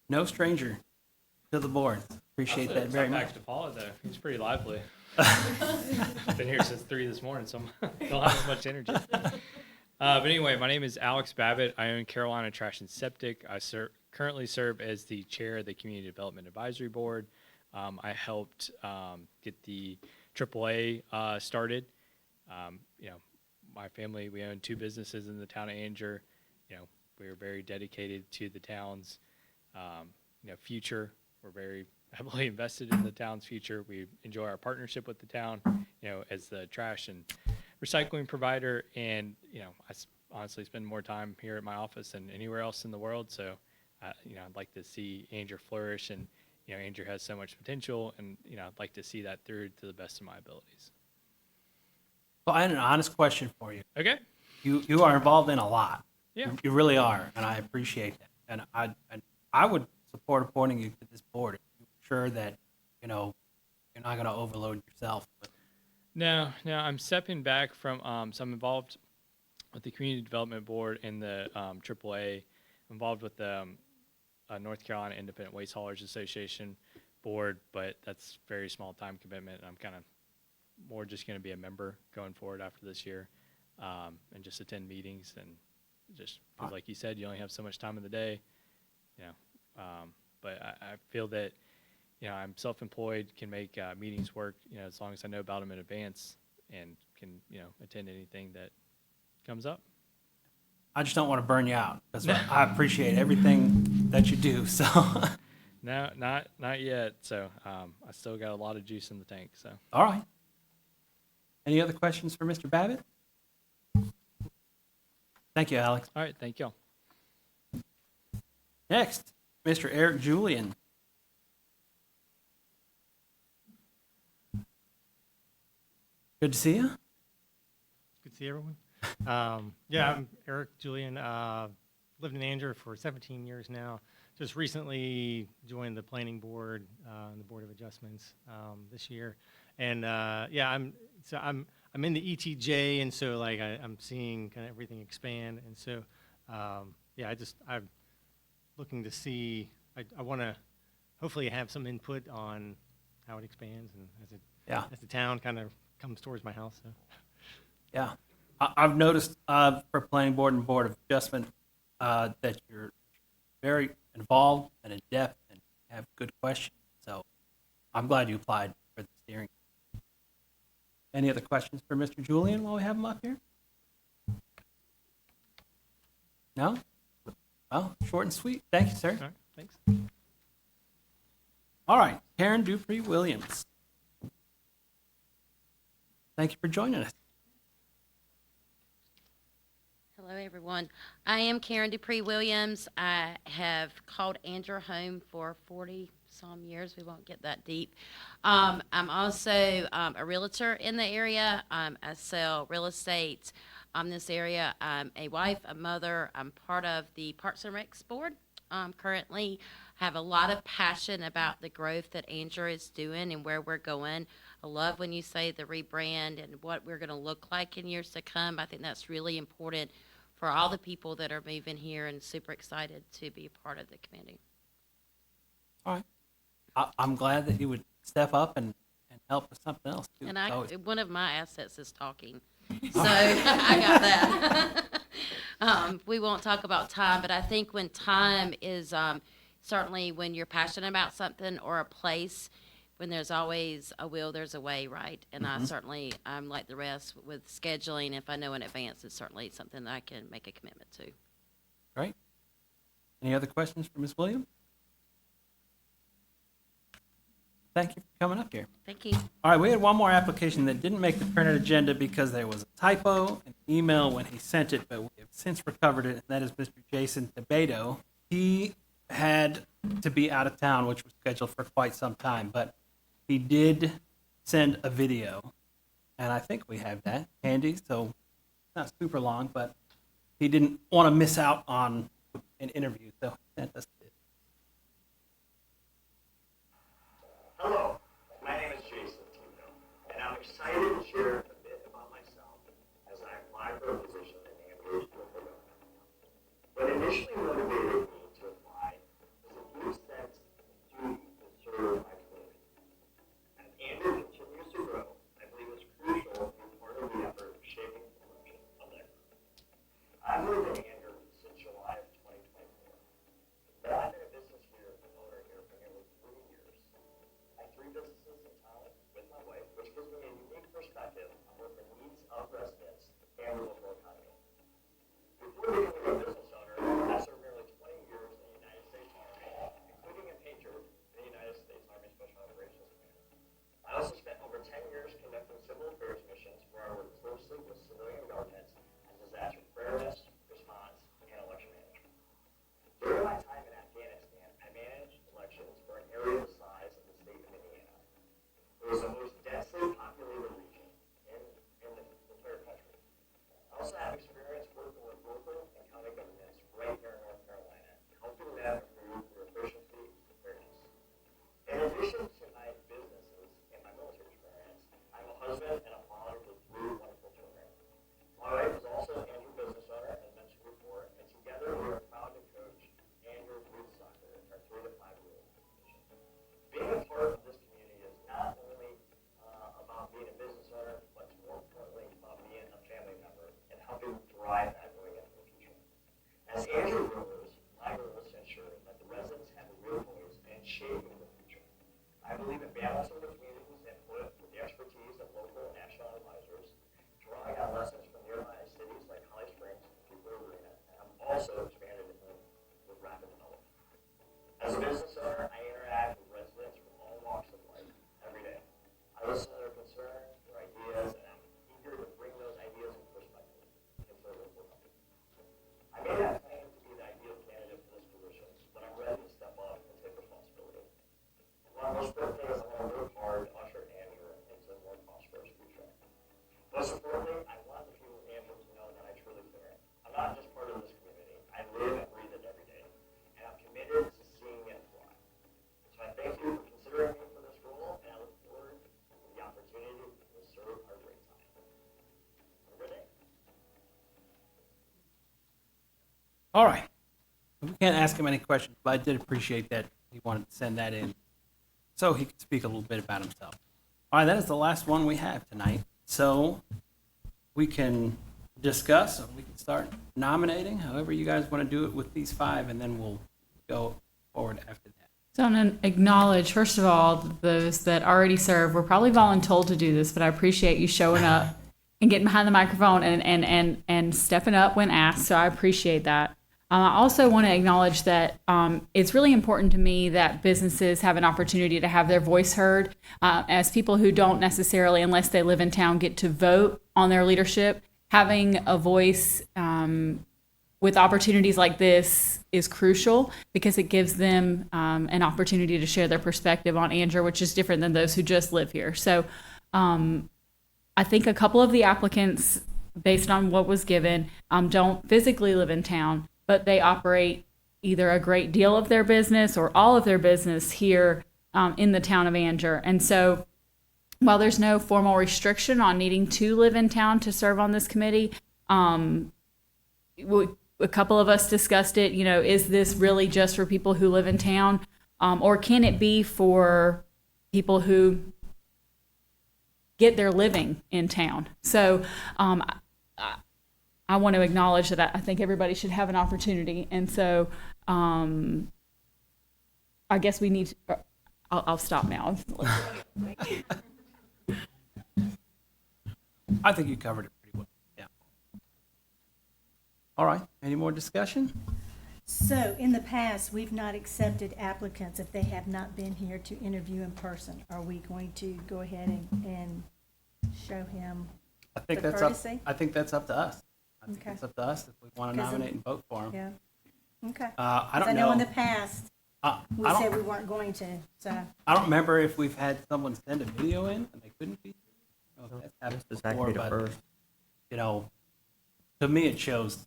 No stranger to the board. Appreciate that very much. Back to Paula though. He's pretty lively. Been here since 3 this morning, so I don't have as much energy. But anyway, my name is Alex Babbitt. I own Carolina Trash and Septic. I currently serve as the chair of the Community Development Advisory Board. I helped get the AAA started. My family, we own 2 businesses in the town of Anger. We are very dedicated to the town's future. We're very heavily invested in the town's future. We enjoy our partnership with the town, as the trash and recycling provider. And, I honestly spend more time here at my office than anywhere else in the world. So, I'd like to see Anger flourish, and, Anger has so much potential, and, I'd like to see that through to the best of my abilities. Well, I had an honest question for you. Okay. You are involved in a lot. Yeah. You really are, and I appreciate that. And I would support appointing you to this board if you're sure that, you're not going to overload yourself. No, I'm stepping back from, so I'm involved with the Community Development Board and the AAA, involved with the North Carolina Independent Waste Haulers Association board, but that's very small time commitment. And I'm kind of more just going to be a member going forward after this year, and just attend meetings, and just like you said, you only have so much time in the day, but I feel that, I'm self-employed, can make meetings work, as long as I know about them in advance, and can, attend anything that comes up. I just don't want to burn you out because I appreciate everything that you do. So, No, not yet. So I still got a lot of juice in the tank. So all right. Any other questions for Mr. Babbitt? Thank you, Alex. all right, thank y'all. Next, Mr. Eric Julian. Good to see you. Good to see everyone. Yeah, I'm Eric Julian. Lived in Anger for 17 years now. Just recently joined the planning board and the board of adjustments this year. And yeah, I'm in the ETJ, and so like I'm seeing kind of everything expand. And so yeah, I'm looking to see. I want to hopefully have some input on how it expands and as the town kind of comes towards my house. So. Yeah, I've noticed for planning board and board of adjustment that you're very involved and in depth and have good questions. So I'm glad you applied for the steering. Any other questions for Mr. Julian while we have him up here? No? Well, short and sweet. Thank you, sir. All right, thanks. All right, Karen Dupree Williams. Thank you for joining us. Hello, everyone. I am Karen Dupree Williams. I have called Andrew home for 40 some years. We won't get that deep. I'm also a realtor in the area. I sell real estate in this area. I'm a wife, a mother. I'm part of the Parks and Recs board. Currently have a lot of passion about the growth that Andrew is doing and where we're going. I love when you say the rebrand and what we're going to look like in years to come. I think that's really important for all the people that are moving here, and super excited to be a part of the community. All right. I'm glad that you would step up and help with something else too. And Always- one of my assets is talking, so I got that. We won't talk about time, but I think when time is certainly when you're passionate about something or a place, when there's always a will, there's a way, right? And I certainly, like the rest with scheduling, if I know in advance, it's certainly something that I can make a commitment to. Great. Any other questions for Ms. Williams? Thank you for coming up here. Thank you. All right, we had one more application that didn't make the printed agenda because there was a typo in the email when he sent it, but we have since recovered it, and that is Mr. Jason DeBeto. He had to be out of town, which was scheduled for quite some time, but he did send a video, and I think we have that handy, so it's not super long, but he didn't want to miss out on an interview, so he sent us this. Hello, my name is Jason Tito, and I'm excited to share a bit about myself as I apply for a position in Ambridge local government. What initially motivated me to apply was a deep sense of duty to serve my community. As Ambridge continues to grow, I believe it's crucial to be part of the effort of shaping the direction of that growth. I've lived in Ambridge since July of 2024, but I've been a business here and owner here for nearly 3 years. I have 3 businesses in town with my wife, which gives me a unique perspective on both the needs of residents and the local economy. Before becoming a business owner, I served nearly 20 years in the United States Army, including a pager in the United States Army Special Operations Command. I also spent over 10 years conducting civil affairs missions where I worked closely with civilian governments on disaster preparedness, response, and election management. During my time in Afghanistan, I managed elections for an area the size of the state of Indiana. It was the most densely populated region in the entire country. I also have experience working with local and county governments right here in North Carolina, helping them improve their efficiency and preparedness. In addition to my businesses and my military experience, I'm a husband and a father to 3 wonderful children. My wife is also an Andrew business owner, as mentioned before, and together we are proud to coach Andrew youth soccer, our 3 to 5-year-old division. Being a part of this community is not only about being a business owner, but more importantly about being a family member and helping drive that going into the future. As Andrew grows, my goal is to ensure that the residents have a real voice in shaping the future. I believe in balancing the community's input with the expertise of local and national advisors, drawing on lessons from nearby cities like Holly Springs and People Arena, and I'm also expanded with rapid development. As a business owner, I interact with residents from all walks of life every day. I listen to their concerns, their ideas, and I'm eager to bring those ideas and perspectives into the local company. I may not claim to be the ideal candidate for this position, but I'm ready to step up and take responsibility. One of the most important things is I want to work hard to usher Andrew into a more prosperous future. Most importantly, I want the people of Andrew to know that I truly care. I'm not just part of this community. I live and breathe it every day, and I'm committed to seeing it thrive. So I thank you for considering me for this role, and I look forward to the opportunity to serve our great time. Have a good day. All right. We can't ask him any questions, but I did appreciate that he wanted to send that in so he could speak a little bit about himself. All right, that is the last one we have tonight. So we can discuss, or we can start nominating, however you guys want to do it with these 5, and then we'll go forward after that. So I'm going to acknowledge, first of all, those that already serve. We're probably voluntold to do this, but I appreciate you showing up and getting behind the microphone and stepping up when asked. So I appreciate that. I also want to acknowledge that it's really important to me that businesses have an opportunity to have their voice heard. As people who don't necessarily, unless they live in town, get to vote on their leadership, having a voice with opportunities like this is crucial because it gives them an opportunity to share their perspective on Angier, which is different than those who just live here. So I think a couple of the applicants, based on what was given, don't physically live in town, but they operate either a great deal of their business or all of their business here in the town of Angier. And so while there's no formal restriction on needing to live in town to serve on this committee, a couple of us discussed it, is this really just for people who live in town? Or can it be for people who get their living in town? So I want to acknowledge that I think everybody should have an opportunity. And so I guess we need to, I'll stop now. I think you covered it pretty well. Yeah. All right. Any more discussion? So in the past, we've not accepted applicants if they have not been here to interview in person. Are we going to go ahead and show him I think the that's up. courtesy? I think that's up to us. I think Okay. it's up to us if we want to 'Cause of- nominate and vote for him. Yeah. Okay. I don't I know in know. the past, we I said we don't. weren't going to, so. I don't remember if we've had someone send a video in and they couldn't be. I don't know if that's happened This is before, actually the but first. To me it shows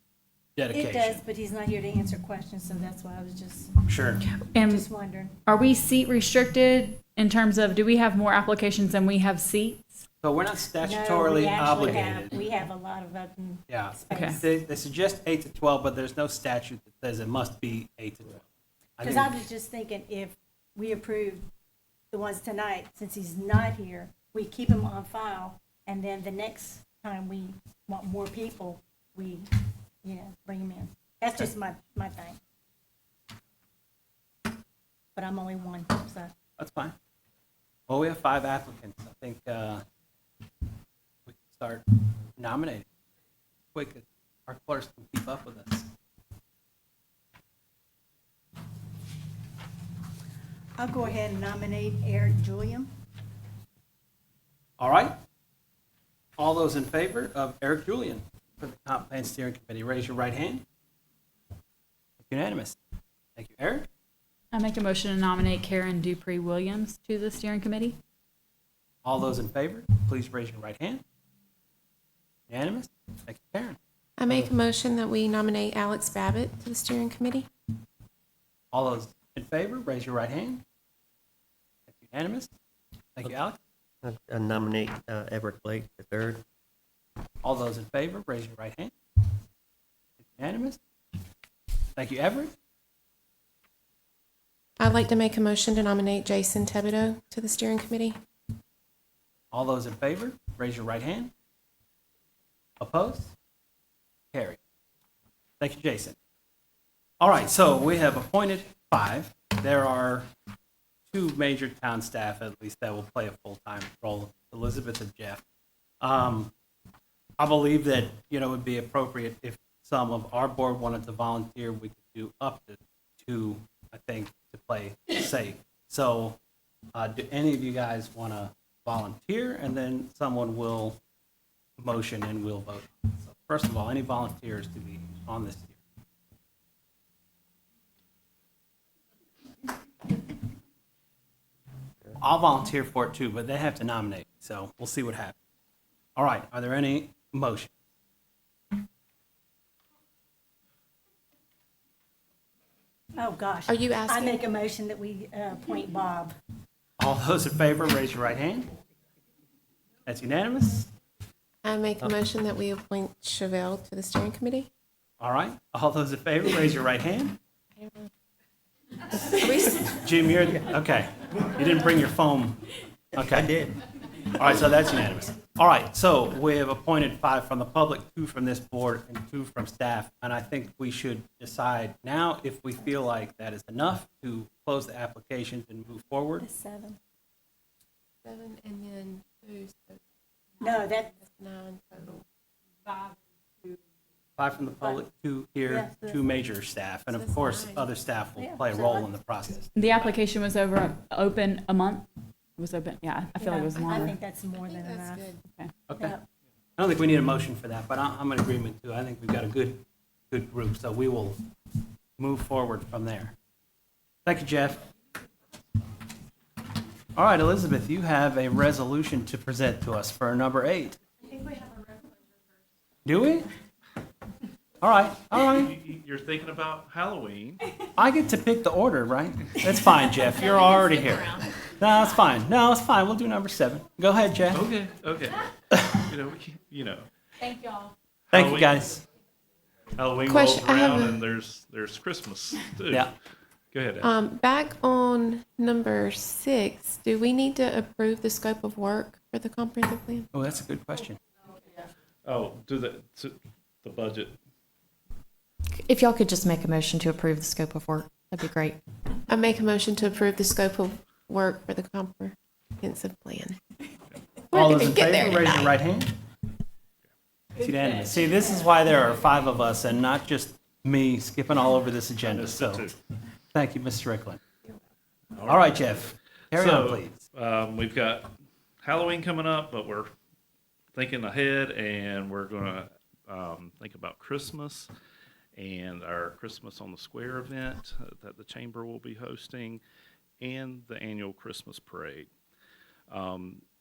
dedication. It does, but he's not here to answer questions, so that's why I was just Sure. And wondering. are we seat restricted in terms of, do we have more applications than we have seats? So we're not statutorily No, obligated. we have a lot of open Yeah. space. They suggest 8 to 12, but there's no statute that says it must be 8 to 12. Because I was just thinking, if we approve the ones tonight, since he's not here, we keep him on file, and then the next time we want more people, we, bring him in. That's just my thing. But I'm only one, so. That's fine. Well, we have 5 applicants. I think we can start nominating. Quick, our clerks can keep up with us. I'll go ahead and nominate Eric Julian. All right. All those in favor of Eric Julian for the Comp Plan Steering Committee, raise your right hand. Unanimous. Thank you, Eric. I make a motion to nominate Karen Dupree Williams to the steering committee. All those in favor, please raise your right hand. Unanimous. Thank you, Karen. I make a motion that we nominate Alex Babbitt to the steering committee. All those in favor, raise your right hand. Thank you, unanimous. Thank you, Alex. I nominate Everett Blake III. All those in favor, raise your right hand. Unanimous. Thank you, Everett. I'd like to make a motion to nominate Jason Thibodeau to the steering committee. All those in favor, raise your right hand. Opposed? Carried. Thank you, Jason. All right, so we have appointed 5. There are 2 major town staff, at least, that will play a full-time role, Elizabeth and Jeff. I believe that, it would be appropriate if some of our board wanted to volunteer, we could do up to 2, I think, to play safe. So do any of you guys want to volunteer? And then someone will motion and we'll vote. So first of all, any volunteers to be on this year? I'll volunteer for it too, but they have to nominate. So we'll see what happens. All right, are there any motions? Oh, gosh. Are you I asking? make a motion that we appoint Bob. All those in favor, raise your right hand. That's unanimous. I make a motion that we appoint Chevelle to the steering committee. All right, all those in favor, raise your right hand. Are we- Jim, you're, okay. You didn't bring your foam. Okay. I did. All right, so that's unanimous. All right, so we have appointed 5 from the public, 2 from this board, and 2 from staff. And I think we should decide now if we feel like that is enough to close the applications and move forward. 7. 7 and then 2, so No, that's 9 total. 5 from the public, 2 here, Yes, 2 major staff. And of course, other staff will play a role in the process. The application was open a month. It was open, yeah, I feel like it was I longer. think that's more than That's enough. good. Okay. Yeah. I don't think we need a motion for that, but I'm in agreement too. I think we've got a good good group, so we will move forward from there. Thank you, Jeff. All right, Elizabeth, you have a resolution to present to us for number 8. I think we have a road closure first. Do we? All right. You're thinking about Halloween. I get to pick the order, right? That's fine, Jeff. You're already here. No, it's fine. We'll do number 7. Go ahead, Jeff. Okay. Thank y'all. Thank you, guys. Halloween Question, rolls I have around a- and there's Christmas too. Yeah. Go ahead. Ed. Back on number 6, do we need to approve the scope of work for the comprehensive plan? Oh, that's a good question. Do the budget. If y'all could just make a motion to approve the scope of work, that'd be great. I make a motion to approve the scope of work for the comprehensive plan. All We're those gonna in get there favor, raise your tonight. right hand. It's unanimous. See, this is why there are 5 of us and not just me skipping all over this agenda. missed So, it too. thank you, Ms. Strickland. All right, Jeff. Carry on, please. We've got Halloween coming up, but we're thinking ahead, and we're going to think about Christmas and our Christmas on the Square event that the chamber will be hosting, and the annual Christmas parade.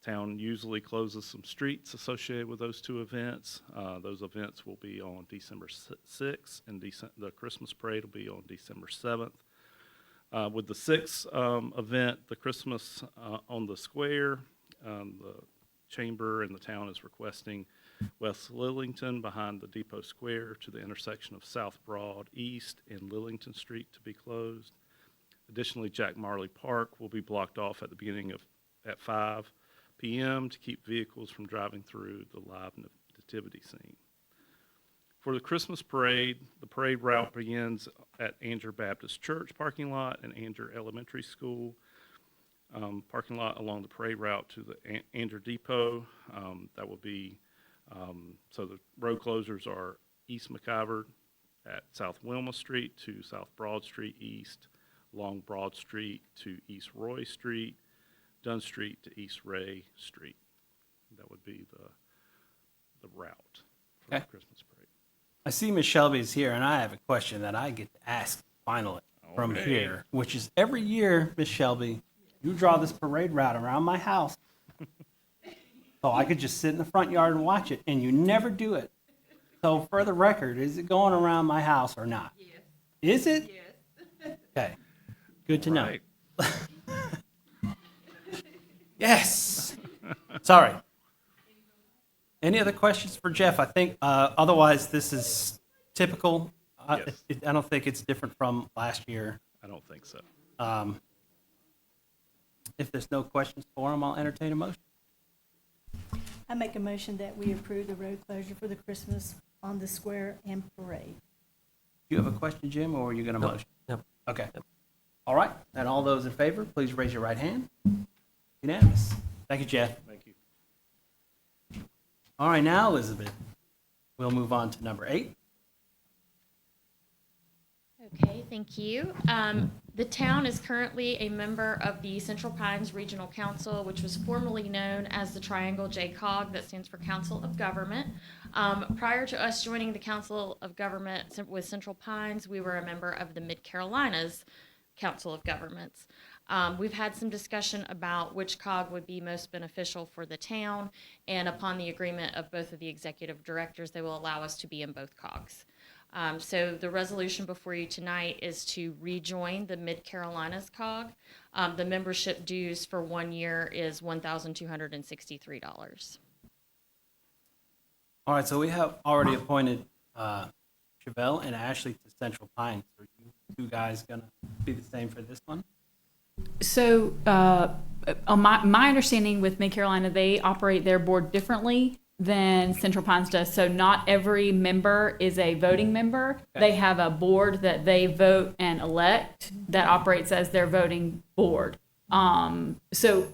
Town usually closes some streets associated with those 2 events. Those events will be on December 6th, and the Christmas parade will be on December 7th. With the 6th event, the Christmas on the Square, the chamber and the town is requesting West Lillington behind the Depot Square to the intersection of South Broad East and Lillington Street to be closed. Additionally, Jack Marley Park will be blocked off at the beginning at 5 p.m. to keep vehicles from driving through the live nativity scene. For the Christmas parade, the parade route begins at Anger Baptist Church parking lot and Anger Elementary School parking lot along the parade route to the Anger Depot. That will be, so the road closures are East McIver at South Wilma Street to South Broad Street East, along Broad Street to East Roy Street, Dunn Street to East Ray Street. That would be the route for the Christmas parade. I see Ms. Shelby's here, and I have a question that I get to ask finally from Okay. here, which is every year, Ms. Shelby, you draw this parade route around my house. So I could just sit in the front yard and watch it, and you never do it. So for the record, is it going around my house or not? Yes. Is it? Yes. Okay. Good to know. Right. Yes. Sorry. Any other questions for Jeff? I think otherwise this is typical. Yes. I don't think it's different from last year. I don't think so. If there's no questions for him, I'll entertain a motion. I make a motion that we approve the road closure for the Christmas on the Square and parade. Do you have a question, Jim, or are you going to No, motion? no. Okay. All right. And all those in favor, please raise your right hand. Unanimous. Thank you, Jeff. Thank you. All right, now, Elizabeth, we'll move on to number 8. Okay, thank you. The town is currently a member of the Central Pines Regional Council, which was formerly known as the Triangle JCOG, that stands for Council of Government. Prior to us joining the Council of Government with Central Pines, we were a member of the Mid-Carolinas Council of Governments. We've had some discussion about which COG would be most beneficial for the town, and upon the agreement of both of the executive directors, they will allow us to be in both COGs. So the resolution before you tonight is to rejoin the Mid-Carolinas COG. The membership dues for 1 year is $1,263. All right, so we have already appointed Chevelle and Ashley to Central Pines. Are you 2 guys going to be the same for this one? So, on my understanding with Mid Carolina, they operate their board differently than Central Pines does. So not every member is a voting member. Okay. They have a board that they vote and elect that operates as their voting board. So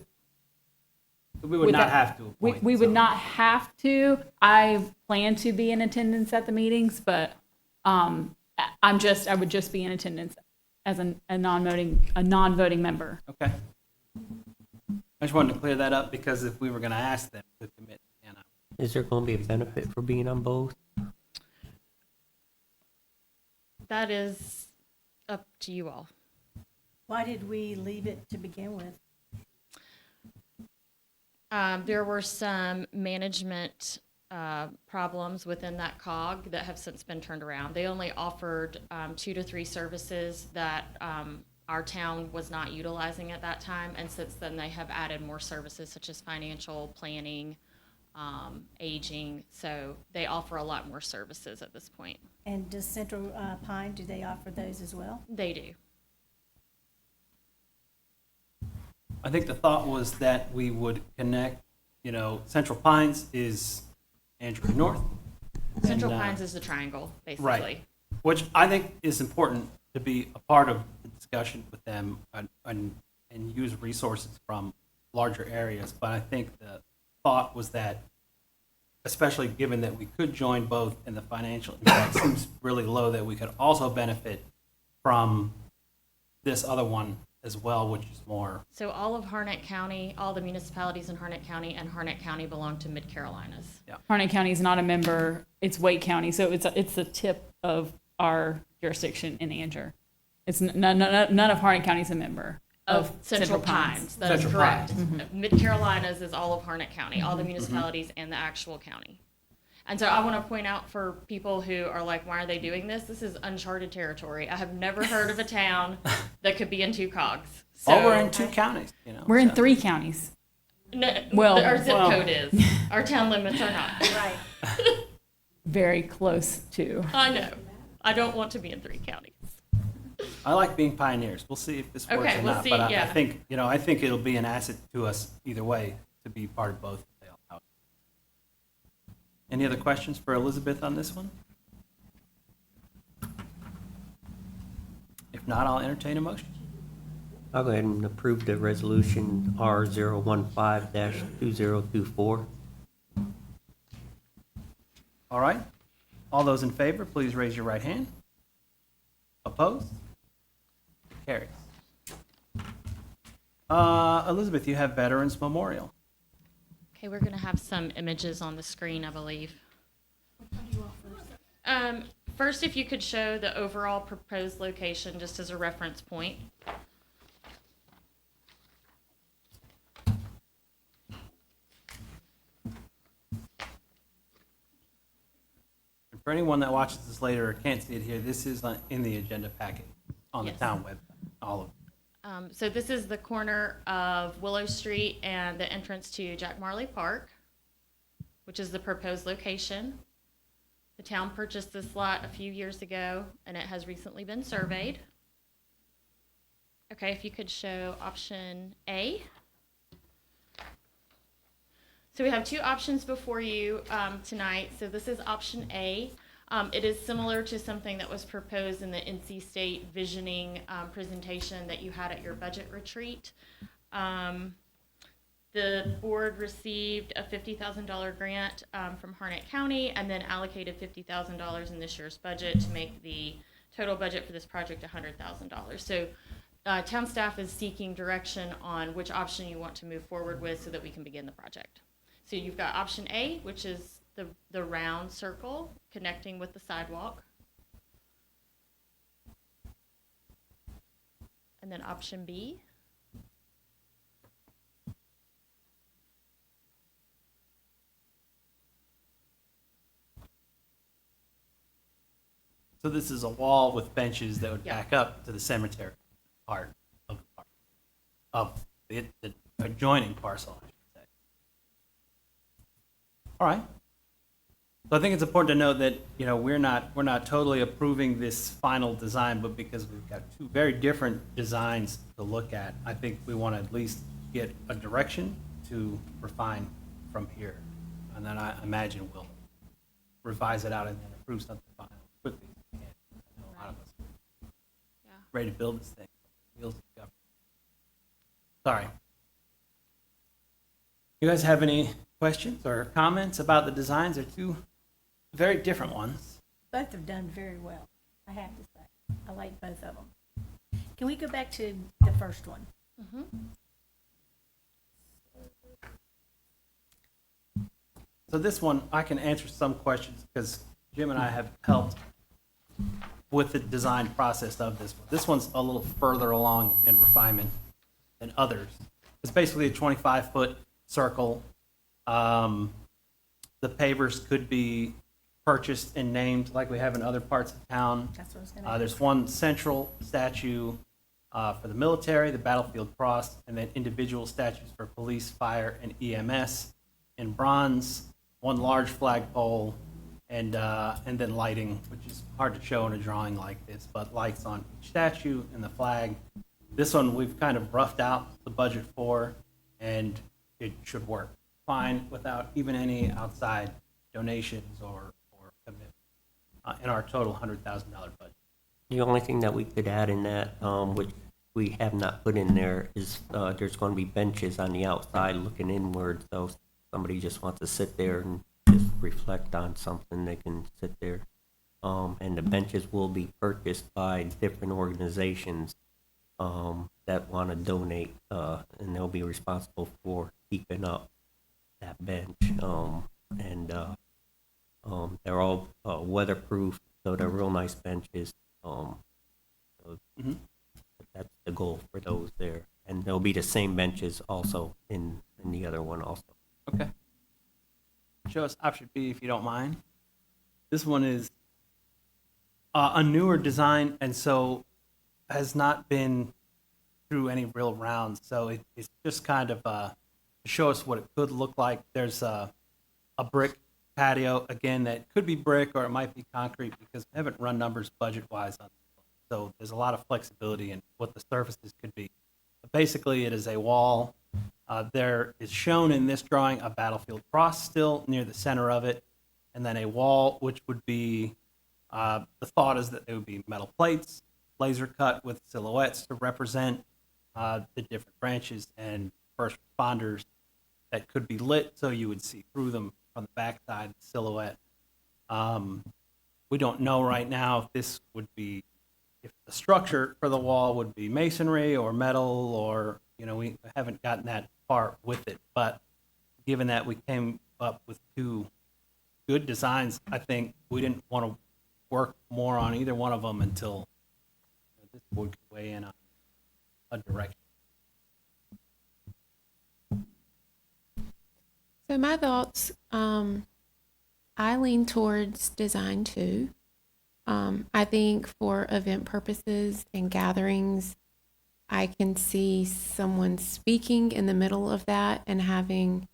We would with not that- have to appoint. we would so- not have to. I plan to be in attendance at the meetings, but I would just be in attendance as a non-voting member. Okay. I just wanted to clear that up because if we were going to ask them to commit, Is there going to be a benefit for being on both? That is up to you all. Why did we leave it to begin with? There were some management problems within that cog that have since been turned around. They only offered 2 to 3 services that our town was not utilizing at that time, and since then they have added more services such as financial planning, aging. So they offer a lot more services at this point. And does Central Pine, do they offer those as well? They do. I think the thought was that we would connect, Central Pines is Andrew North. Central and, Pines is the triangle, basically. Right. Which I think is important to be a part of the discussion with them and use resources from larger areas. But I think the thought was that, especially given that we could join both and the financial impact seems really low, that we could also benefit from this other one as well, which is more. So all of Harnett County, all the municipalities in Harnett County and Harnett County belong to Mid-Carolinas. Harnett County is not a member. It's Wake County, so it's the tip of our jurisdiction in Angier. It's none of Harnett County is a member Of Central Pines. That is Central correct. Pines. Mid-Carolinas is all of Harnett County, all the municipalities and the actual county. And so I want to point out for people who are like, why are they doing this? This is uncharted territory. I have never heard of a town that could be in 2 cogs. So Oh, we're in 2 counties, We're in so. 3 counties. No, Well, our zip well. code is. Our town limits are not. Right. Very close to. I know. I don't want to be in 3 counties. I like being pioneers. We'll see if this works Okay, or we'll not. see, But I yeah. think, I think it'll be an asset to us either way to be part of both. Any other questions for Elizabeth on this one? If not, I'll entertain a motion. I'll go ahead and approve the resolution R015-2024. All right. All those in favor, please raise your right hand. Opposed? Carries. Elizabeth, you have Veterans Memorial. Okay, we're going to have some images on the screen, I believe. First, if you could show the overall proposed location just as a reference point. And for anyone that watches this later or can't see it here, this is in the agenda packet on the Yes. town website, all of it. So this is the corner of Willow Street and the entrance to Jack Marley Park, which is the proposed location. The town purchased this lot a few years ago, and it has recently been surveyed. Okay, if you could show option A. So we have 2 options before you tonight. So this is option A. It is similar to something that was proposed in the NC State visioning presentation that you had at your budget retreat. The board received a $50,000 grant from Harnett County and then allocated $50,000 in this year's budget to make the total budget for this project $100,000. So town staff is seeking direction on which option you want to move forward with so that we can begin the project. So you've got option A, which is the round circle connecting with the sidewalk. And then option B. So this is a wall with benches that would Yeah. back up to the cemetery part of the park, of the adjoining parcel, I should say. All right. So I think it's important to note that, we're not totally approving this final design, but because we've got 2 very different designs to look at, I think we want to at least get a direction to refine from here. And then I imagine we'll revise it out and then approve something final quickly. I know a lot of us are ready to build this thing. Wheels of government. Sorry. You guys have any questions or comments about the designs? They're 2 very different ones. Both have done very well, I have to say. I like both of them. Can we go back to the first one? So this one, I can answer some questions because Jim and I have helped with the design process of this one. This one's a little further along in refinement than others. It's basically a 25-foot circle. The pavers could be purchased and named like we have in other parts of town. That's what I was gonna There's one central statue for the military, the battlefield cross, and then individual statues for police, fire, and EMS in bronze, one large flagpole, and then lighting, which is hard to show in a drawing like this, but lights on each statue and the flag. This one we've kind of roughed out the budget for, and it should work fine without even any outside donations or commitment in our total $100,000 budget. The only thing that we could add in that, which we have not put in there, is there's going to be benches on the outside looking inward. So if somebody just wants to sit there and just reflect on something, they can sit there. And the benches will be purchased by different organizations that want to donate, and they'll be responsible for keeping up that bench. They're all weatherproof, so they're real nice benches. So that's the goal for those there. And there'll be the same benches also in the other one also. Okay. Show us option B if you don't mind. This one is a newer design, and so has not been through any real rounds. So it's just kind of to show us what it could look like. There's a brick patio, again, that could be brick or it might be concrete because we haven't run numbers budget-wise on this one. So there's a lot of flexibility in what the surfaces could be. But basically, it is a wall. There is shown in this drawing a battlefield cross still near the center of it, and then a wall which would be, the thought is that they would be metal plates, laser cut with silhouettes to represent the different branches and first responders that could be lit so you would see through them from the backside silhouette. We don't know right now if this would be, if the structure for the wall would be masonry or metal, or, we haven't gotten that far with it. But given that we came up with two good designs, I think we didn't want to work more on either one of them until this board could weigh in on a direction. So my thoughts, I lean towards design 2. I think for event purposes and gatherings, I can see someone speaking in the middle of that and having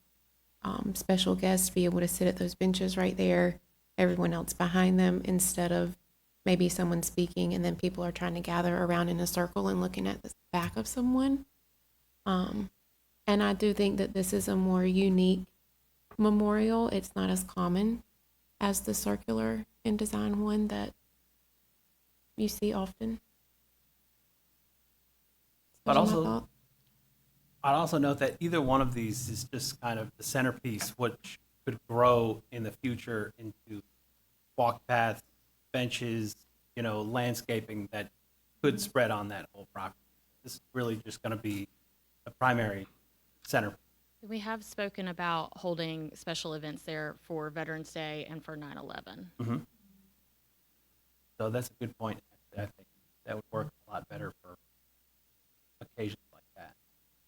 special guests be able to sit at those benches right there, everyone else behind them, instead of maybe someone speaking and then people are trying to gather around in a circle and looking at the back of someone. And I do think that this is a more unique memorial. It's not as common as the circular in design 1 that you see often. But Those are my also, thoughts. I'd also note that either one of these is just kind of the centerpiece, which could grow in the future into walk paths, benches, landscaping that could spread on that whole property. This is really just going to be the primary center. We have spoken about holding special events there for Veterans Day and for 9/11. Mm-hmm. So that's a good point. I think that would work a lot better for occasions like that,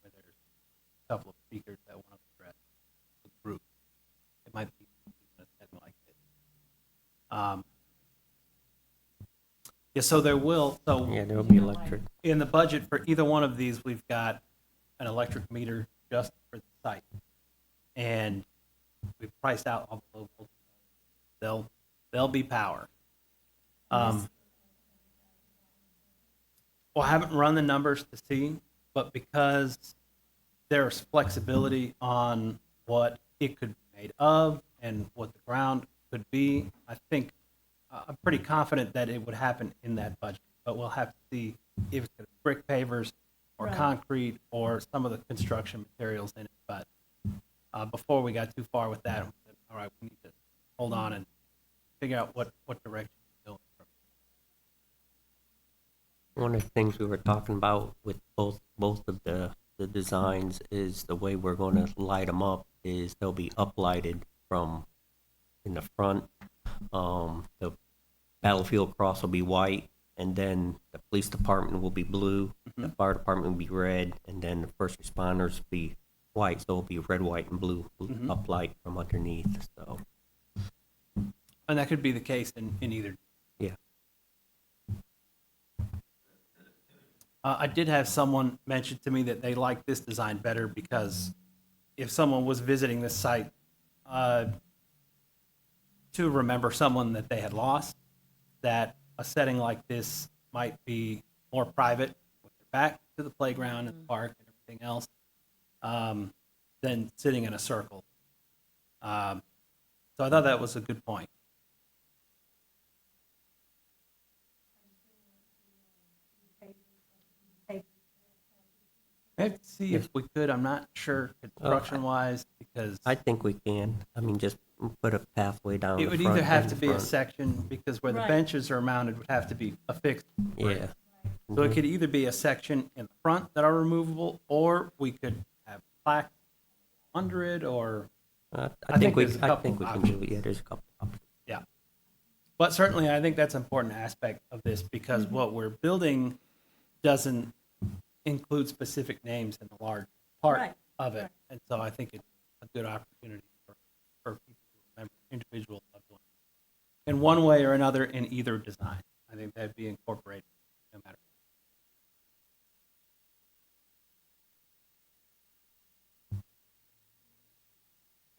where there's a couple of speakers that want to address the group. It might be a setting like this. Yeah, so there will. So Yeah, there'll be electric. in the budget for either one of these, we've got an electric meter just for the site, and we've priced out all the local. They'll be power. Well, I haven't run the numbers to see, but because there's flexibility on what it could be made of and what the ground could be, I think I'm pretty confident that it would happen in that budget. But we'll have to see if it's brick pavers or Right. concrete or some of the construction materials in it. But before we got too far with that, we said, all right, we need to hold on and figure out what direction to go in. One of the things we were talking about with both of the designs is the way we're going to light them up is they'll be uplighted from in the front. The Battlefield Cross will be white, and then the police department will be blue, the Mhm. fire department will be red, and then the first responders will be white, so it'll be red, white, and blue Mhm. uplight from underneath, so, And that could be the case in either. yeah. I did have someone mention to me that they like this design better because if someone was visiting this site to remember someone that they had lost, that a setting like this might be more private, with their back to the playground and the park and everything else, than sitting in a circle. So I thought that was a good point. I have to see if we could. I'm not sure construction-wise because I think we can. I mean, just put a pathway down it the would front. either have in to the be a front. section because where the Right. benches are mounted would have to be affixed. Yeah. So it could either be a section in the front that are removable, or we could have plaque under it, or I think we there's a I couple think we can options. do it. Yeah, there's a couple options. Yeah. But certainly, I think that's an important aspect of this because what we're building doesn't include specific names in the large part Right, of it. right. And so I think it's a good opportunity for people to remember individual loved ones in one way or another in either design. I think that'd be incorporated no matter.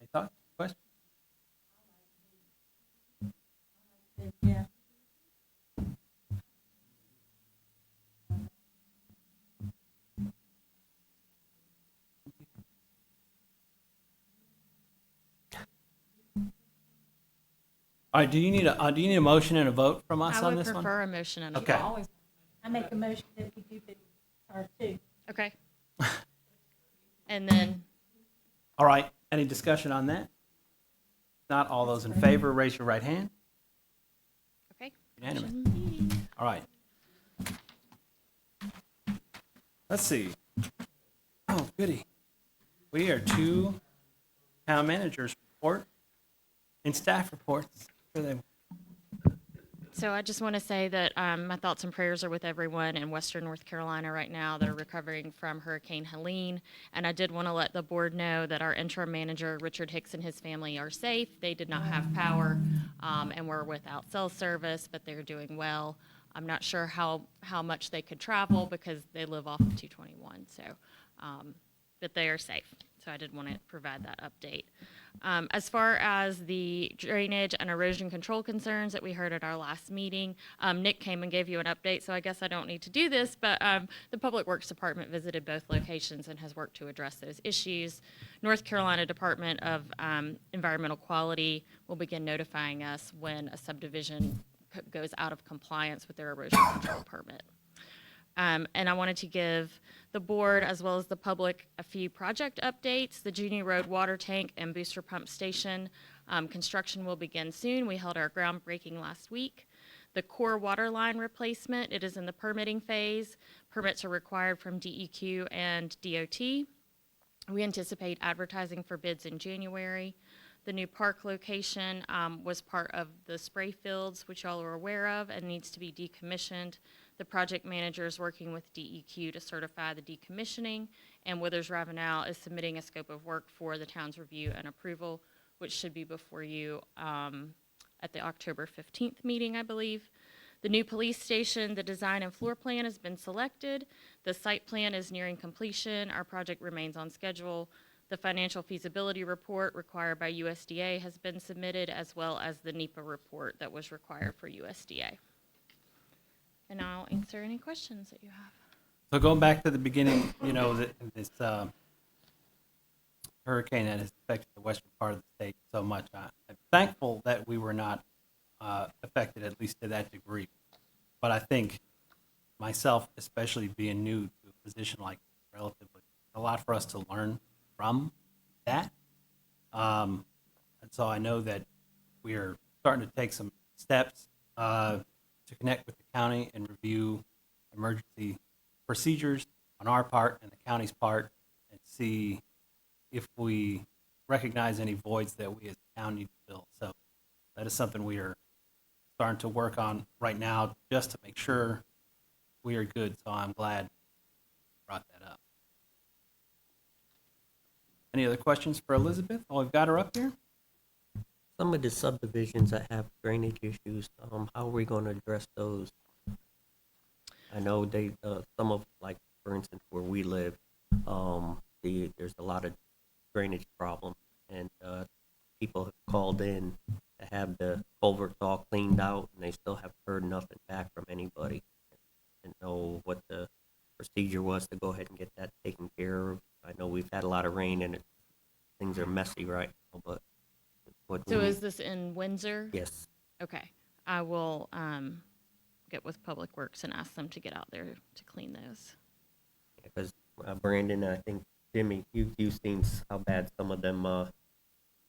Any thoughts, questions? Yeah. All right, do you need a motion and a vote from us I on would this one? prefer a motion and a Okay. vote. I make a motion that we do the R2. Okay. And then, All right, any discussion on that? Not all those in favor, raise your right hand. okay. Unanimous. Motion made. All right. Let's see. Oh, goody. We are to town managers report and staff reports for them. So I just want to say that my thoughts and prayers are with everyone in Western North Carolina right now that are recovering from Hurricane Helene. And I did want to let the board know that our interim manager, Richard Hicks, and his family are safe. They did not have power and were without cell service, but they're doing well. I'm not sure how much they could travel because they live off of 221. So, but they are safe. So I did want to provide that update. As far as the drainage and erosion control concerns that we heard at our last meeting, Nick came and gave you an update, so I guess I don't need to do this, but the Public Works Department visited both locations and has worked to address those issues. North Carolina Department of Environmental Quality will begin notifying us when a subdivision goes out of compliance with their erosion control permit. And I wanted to give the board as well as the public a few project updates. The Junie Road water tank and booster pump station construction will begin soon. We held our groundbreaking last week. The core water line replacement, it is in the permitting phase. Permits are required from DEQ and DOT. We anticipate advertising for bids in January. The new park location was part of the spray fields, which y'all are aware of, and needs to be decommissioned. The project manager is working with DEQ to certify the decommissioning, and Withers Ravenel is submitting a scope of work for the town's review and approval, which should be before you at the October 15th meeting, I believe. The new police station, the design and floor plan has been selected. The site plan is nearing completion. Our project remains on schedule. The financial feasibility report required by USDA has been submitted, as well as the NEPA report that was required for USDA. And I'll answer any questions that you have. So going back to the beginning, you know, this hurricane that has affected the western part of the state so much. I'm thankful that we were not affected, at least to that degree. But I think myself, especially being new to a position like this, relatively, a lot for us to learn from that. And so I know that we are starting to take some steps to connect with the county and review emergency procedures on our part and the county's part and see if we recognize any voids that we as a town need to fill. So that is something we are starting to work on right now just to make sure we are good. So I'm glad you brought that up. Any other questions for Elizabeth? Oh, we've got her up here. Some of the subdivisions that have drainage issues, how are we gonna address those? I know they, some of, like, for instance, where we live, there's a lot of drainage problems, and, people have called in to have the culverts all cleaned out, and they still haven't heard nothing back from anybody. Didn't know what the procedure was to go ahead and get that taken care of. I know we've had a lot of rain, and things are messy right now, but what So we is need- this in Windsor? Yes. Okay. I will get with Public Works and ask them to get out there to clean those. Because Brandon, I think Jimmy, you've seen how bad some of them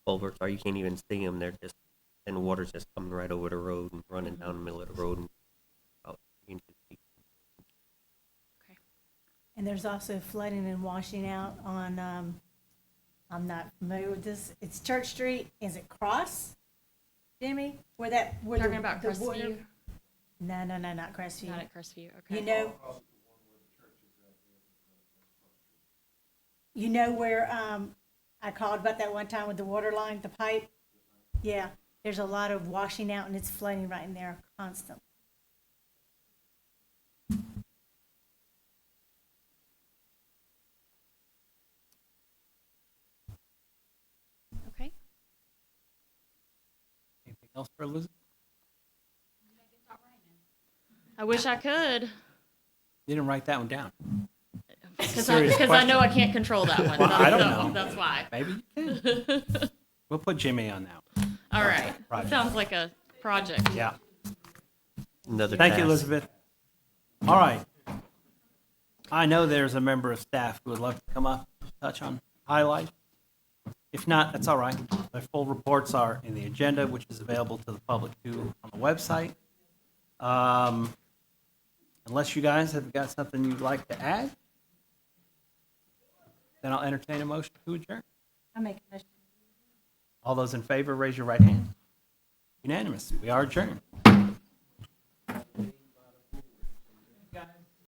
culverts are. You can't even see them. They're just, and the water's just coming right over the road and running down the middle of the road. And about inches deep. And there's also flooding and washing out on, I'm not familiar with this, it's Church Street, is it Cross? Jimmy, where Talking the- about the water- Crestview? No, not Crestview. Not at Crestview, okay. You know where, I called about that one time with the water line, the pipe? Yeah, there's a lot of washing out and it's flooding right in there constantly. Okay. Anything else for Elizabeth? I wish I could, You didn't write that one down. because Serious I question. know I can't control that one. Well, I don't That's- know. That's why. Maybe you can. We'll put Jimmy on that one. All right. Project. Sounds like a project. Yeah. Another Thank you, task. Elizabeth. All right. I know there's a member of staff who would love to come up and touch on highlight. If not, that's all right. The full reports are in the agenda, which is available to the public too on the website. Unless you guys have got something you'd like to add, then I'll entertain a motion to adjourn. I make a motion. All those in favor, raise your right hand. Unanimous. We are adjourned.